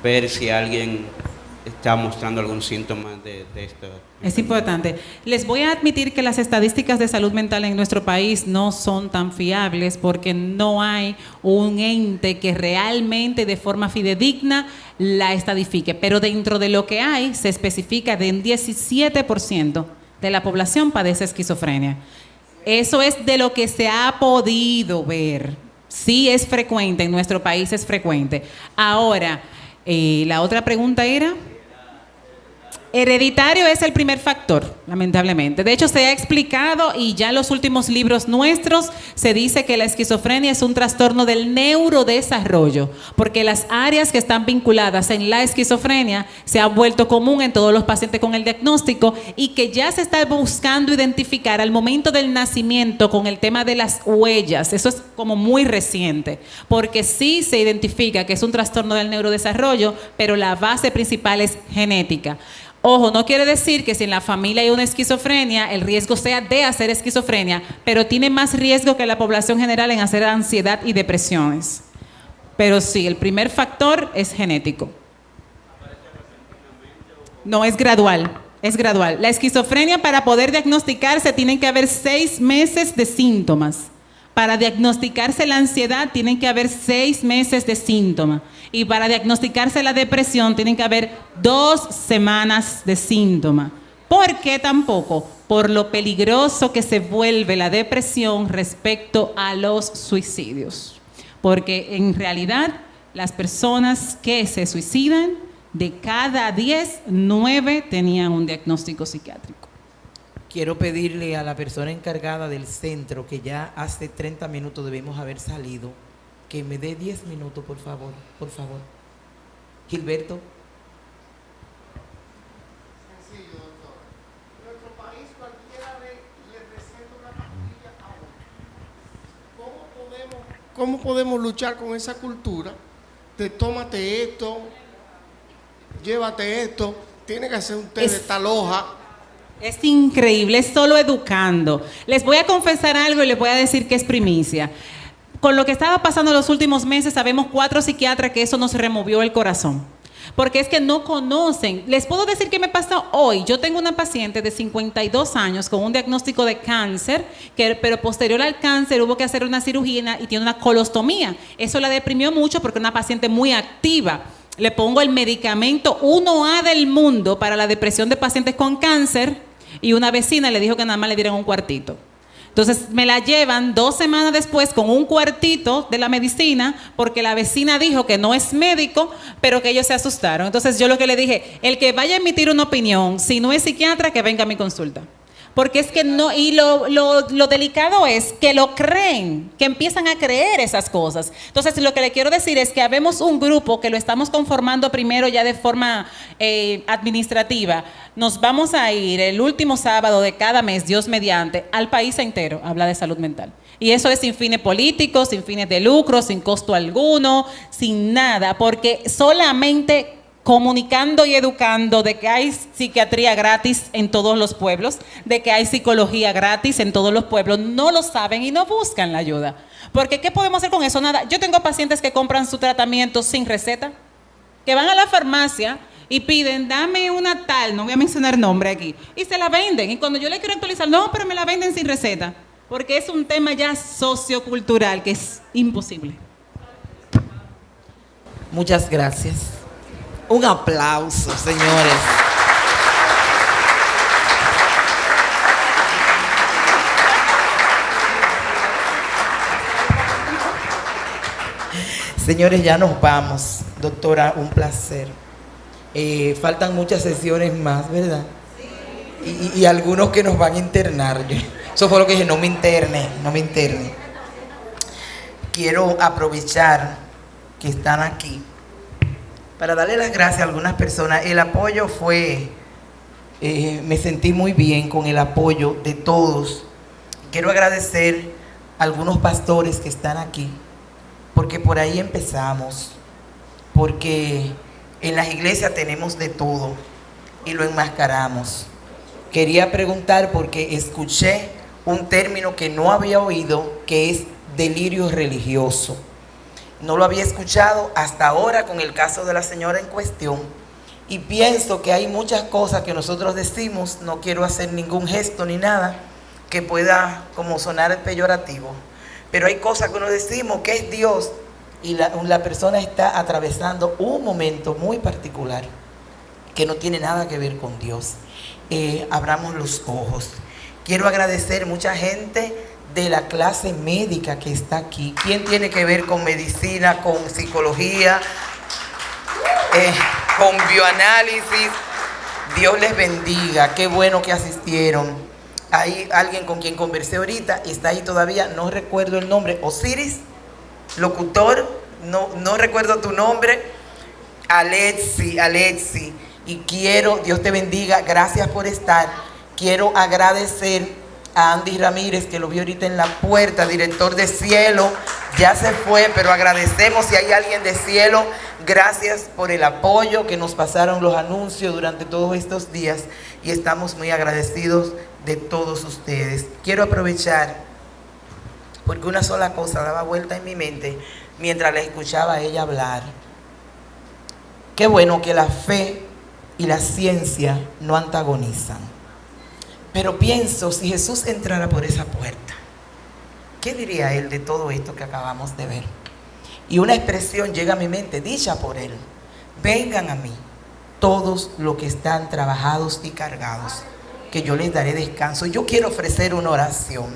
ver si alguien está mostrando algún síntoma de esto? Es importante. Les voy a admitir que las estadísticas de salud mental en nuestro país no son tan fiables porque no hay un ente que realmente de forma fidedigna la estadifique. Pero dentro de lo que hay, se especifica de un 17% de la población padece esquizofrenia. Eso es de lo que se ha podido ver. Sí es frecuente, en nuestro país es frecuente. Ahora, la otra pregunta era... Hereditario es el primer factor, lamentablemente. De hecho, se ha explicado y ya en los últimos libros nuestros se dice que la esquizofrenia es un trastorno del neurodesarrollo, porque las áreas que están vinculadas en la esquizofrenia se han vuelto común en todos los pacientes con el diagnóstico y que ya se está buscando identificar al momento del nacimiento con el tema de las huellas. Eso es como muy reciente, porque sí se identifica que es un trastorno del neurodesarrollo, pero la base principal es genética. Ojo, no quiere decir que si en la familia hay una esquizofrenia, el riesgo sea de hacer esquizofrenia, pero tiene más riesgo que la población general en hacer ansiedad y depresiones. Pero sí, el primer factor es genético. No, es gradual, es gradual. La esquizofrenia, para poder diagnosticarse, tienen que haber 6 meses de síntomas. Para diagnosticarse la ansiedad, tienen que haber 6 meses de síntomas. Y para diagnosticarse la depresión, tienen que haber 2 semanas de síntomas. ¿Por qué tampoco? Por lo peligroso que se vuelve la depresión respecto a los suicidios. Porque en realidad, las personas que se suicidan, de cada 10, 9 tenían un diagnóstico psiquiátrico. Quiero pedirle a la persona encargada del centro, que ya hace 30 minutos debemos haber salido, que me dé 10 minutos, por favor, por favor. Gilberto. Sencillo, doctor. En nuestro país cualquiera le presenta una pastilla a otro. ¿Cómo podemos luchar con esa cultura de tómate esto, llévate esto, tiene que hacer un té de tal hoja? Es increíble, es solo educando. Les voy a confesar algo y les voy a decir que es primicia. Con lo que estaba pasando en los últimos meses, sabemos 4 psiquiatras que eso nos removió el corazón. Porque es que no conocen. Les puedo decir qué me pasó hoy. Yo tengo una paciente de 52 años con un diagnóstico de cáncer, pero posterior al cáncer hubo que hacer una cirugía y tiene una colostomía. Eso la deprimió mucho porque es una paciente muy activa. Le pongo el medicamento 1A del mundo para la depresión de pacientes con cáncer y una vecina le dijo que nada más le dieran un cuartito. Entonces me la llevan 2 semanas después con un cuartito de la medicina porque la vecina dijo que no es médico, pero que ellos se asustaron. Entonces yo lo que le dije, el que vaya a emitir una opinión, si no es psiquiatra, que venga a mi consulta. Porque es que no, y lo delicado es que lo creen, que empiezan a creer esas cosas. Entonces lo que le quiero decir es que habemos un grupo que lo estamos conformando primero ya de forma administrativa. Nos vamos a ir el último sábado de cada mes, Dios mediante, al país entero a hablar de salud mental. Y eso es sin fines políticos, sin fines de lucro, sin costo alguno, sin nada, porque solamente comunicando y educando de que hay psiquiatría gratis en todos los pueblos, de que hay psicología gratis en todos los pueblos, no lo saben y no buscan la ayuda. Porque ¿qué podemos hacer con eso? Nada. Yo tengo pacientes que compran su tratamiento sin receta, que van a la farmacia y piden, dame una tal, no voy a mencionar nombre aquí, y se la venden. Y cuando yo le quiero actualizar, no, pero me la venden sin receta, porque es un tema ya sociocultural que es imposible. Muchas gracias. Un aplauso, señores. Señores, ya nos vamos. Doctora, un placer. Faltan muchas sesiones más, ¿verdad? Sí. Y algunos que nos van a internar. Eso fue lo que dije, no me interne. Quiero aprovechar que están aquí para darle las gracias a algunas personas. El apoyo fue, me sentí muy bien con el apoyo de todos. Quiero agradecer a algunos pastores que están aquí, porque por ahí empezamos, porque en las iglesias tenemos de todo y lo enmascaramos. Quería preguntar porque escuché un término que no había oído, que es delirio religioso. No lo había escuchado hasta ahora con el caso de la señora en cuestión, y pienso que hay muchas cosas que nosotros decimos, no quiero hacer ningún gesto ni nada que pueda como sonar peyorativo, pero hay cosas que uno decimos que es Dios y la persona está atravesando un momento muy particular que no tiene nada que ver con Dios. Abramos los ojos. Quiero agradecer mucha gente de la clase médica que está aquí. ¿Quién tiene que ver con medicina, con psicología, con bioanálisis? Dios les bendiga, qué bueno que asistieron. Hay alguien con quien conversé ahorita, está ahí todavía, no recuerdo el nombre, Osiris, locutor, no recuerdo tu nombre, Alexi, y quiero, Dios te bendiga, gracias por estar. Quiero agradecer a Andy Ramírez, que lo vi ahorita en la puerta, director de Cielo, ya se fue, pero agradecemos si hay alguien de Cielo. Gracias por el apoyo que nos pasaron los anuncios durante todos estos días y estamos muy agradecidos de todos ustedes. Quiero aprovechar, porque una sola cosa daba vuelta en mi mente mientras la escuchaba a ella hablar. Qué bueno que la fe y la ciencia no antagonizan. Pero pienso, si Jesús entrara por esa puerta, ¿qué diría Él de todo esto que acabamos de ver? Y una expresión llega a mi mente, dicha por Él: vengan a mí todos los que están trabajados y cargados, que yo les daré descanso. Yo quiero ofrecer una oración.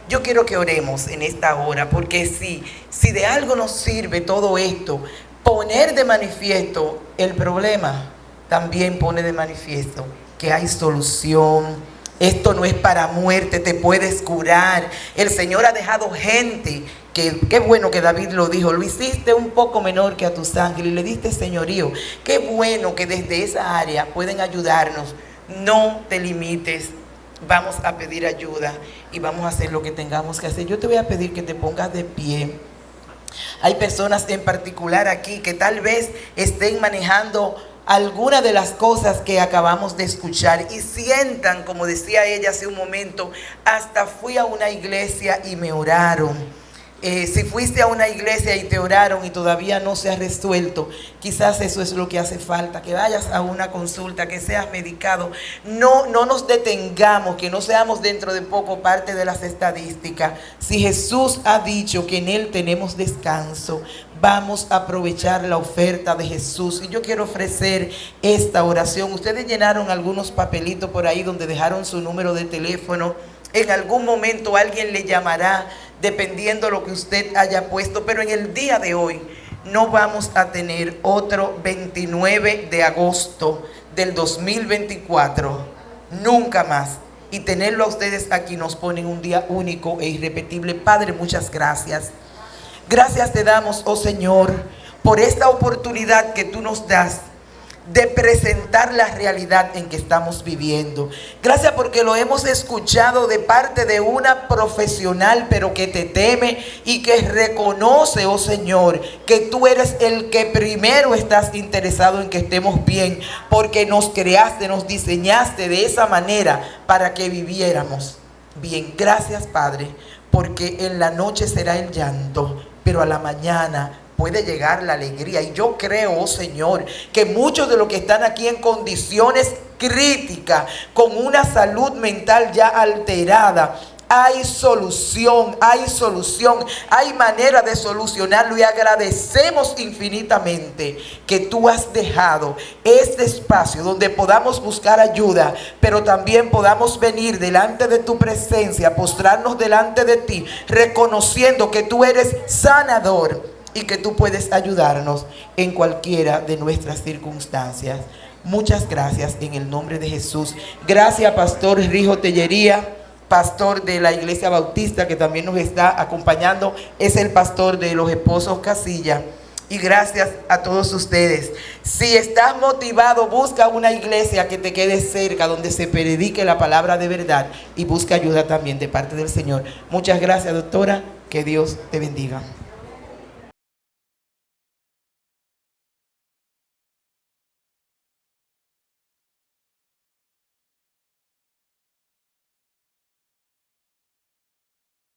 Yo quiero que oremos en esta hora, porque si de algo nos sirve todo esto, poner de manifiesto el problema, también pone de manifiesto que hay solución, Esto no es para muerte, te puedes curar. El Señor ha dejado gente que, qué bueno que David lo dijo, lo hiciste un poco menor que a tus ángeles y le diste señorío. Qué bueno que desde esa área pueden ayudarnos. No te limites, vamos a pedir ayuda y vamos a hacer lo que tengamos que hacer. Yo te voy a pedir que te pongas de pie. Hay personas en particular aquí que tal vez estén manejando alguna de las cosas que acabamos de escuchar y sientan, como decía ella hace un momento, hasta fui a una iglesia y me oraron. Si fuiste a una iglesia y te oraron y todavía no se ha resuelto, quizás eso es lo que hace falta, que vayas a una consulta, que seas medicado. No nos detengamos, que no seamos dentro de poco parte de las estadísticas. Si Jesús ha dicho que en Él tenemos descanso, vamos a aprovechar la oferta de Jesús. Y yo quiero ofrecer esta oración. Ustedes llenaron algunos papelitos por ahí donde dejaron su número de teléfono. En algún momento alguien le llamará, dependiendo lo que usted haya puesto. Pero en el día de hoy no vamos a tener otro 29 de agosto del 2024. Nunca más. Y tenerlo a ustedes aquí nos pone en un día único e irrepetible. Padre, muchas gracias. Gracias te damos, oh Señor, por esta oportunidad que tú nos das de presentar la realidad en que estamos viviendo. Gracias porque lo hemos escuchado de parte de una profesional, pero que te teme y que reconoce, oh Señor, que tú eres el que primero estás interesado en que estemos bien, porque nos creaste, nos diseñaste de esa manera para que viviéramos bien. Gracias, Padre, porque en la noche será el llanto, pero a la mañana puede llegar la alegría. Y yo creo, oh Señor, que muchos de los que están aquí en condiciones críticas, con una salud mental ya alterada, hay solución, hay manera de solucionarlo. Y agradecemos infinitamente que tú has dejado este espacio donde podamos buscar ayuda, pero también podamos venir delante de tu presencia, postrarnos delante de ti, reconociendo que tú eres sanador y que tú puedes ayudarnos en cualquiera de nuestras circunstancias. Muchas gracias en el nombre de Jesús. Gracias, Pastor Rijo Tellería, pastor de la Iglesia Bautista, que también nos está acompañando. Es el pastor de los Esposos Casilla. Y gracias a todos ustedes. Si estás motivado, busca una iglesia que te quede cerca, donde se predique la palabra de verdad, y busca ayuda también de parte del Señor. Muchas gracias, doctora. Que Dios te bendiga.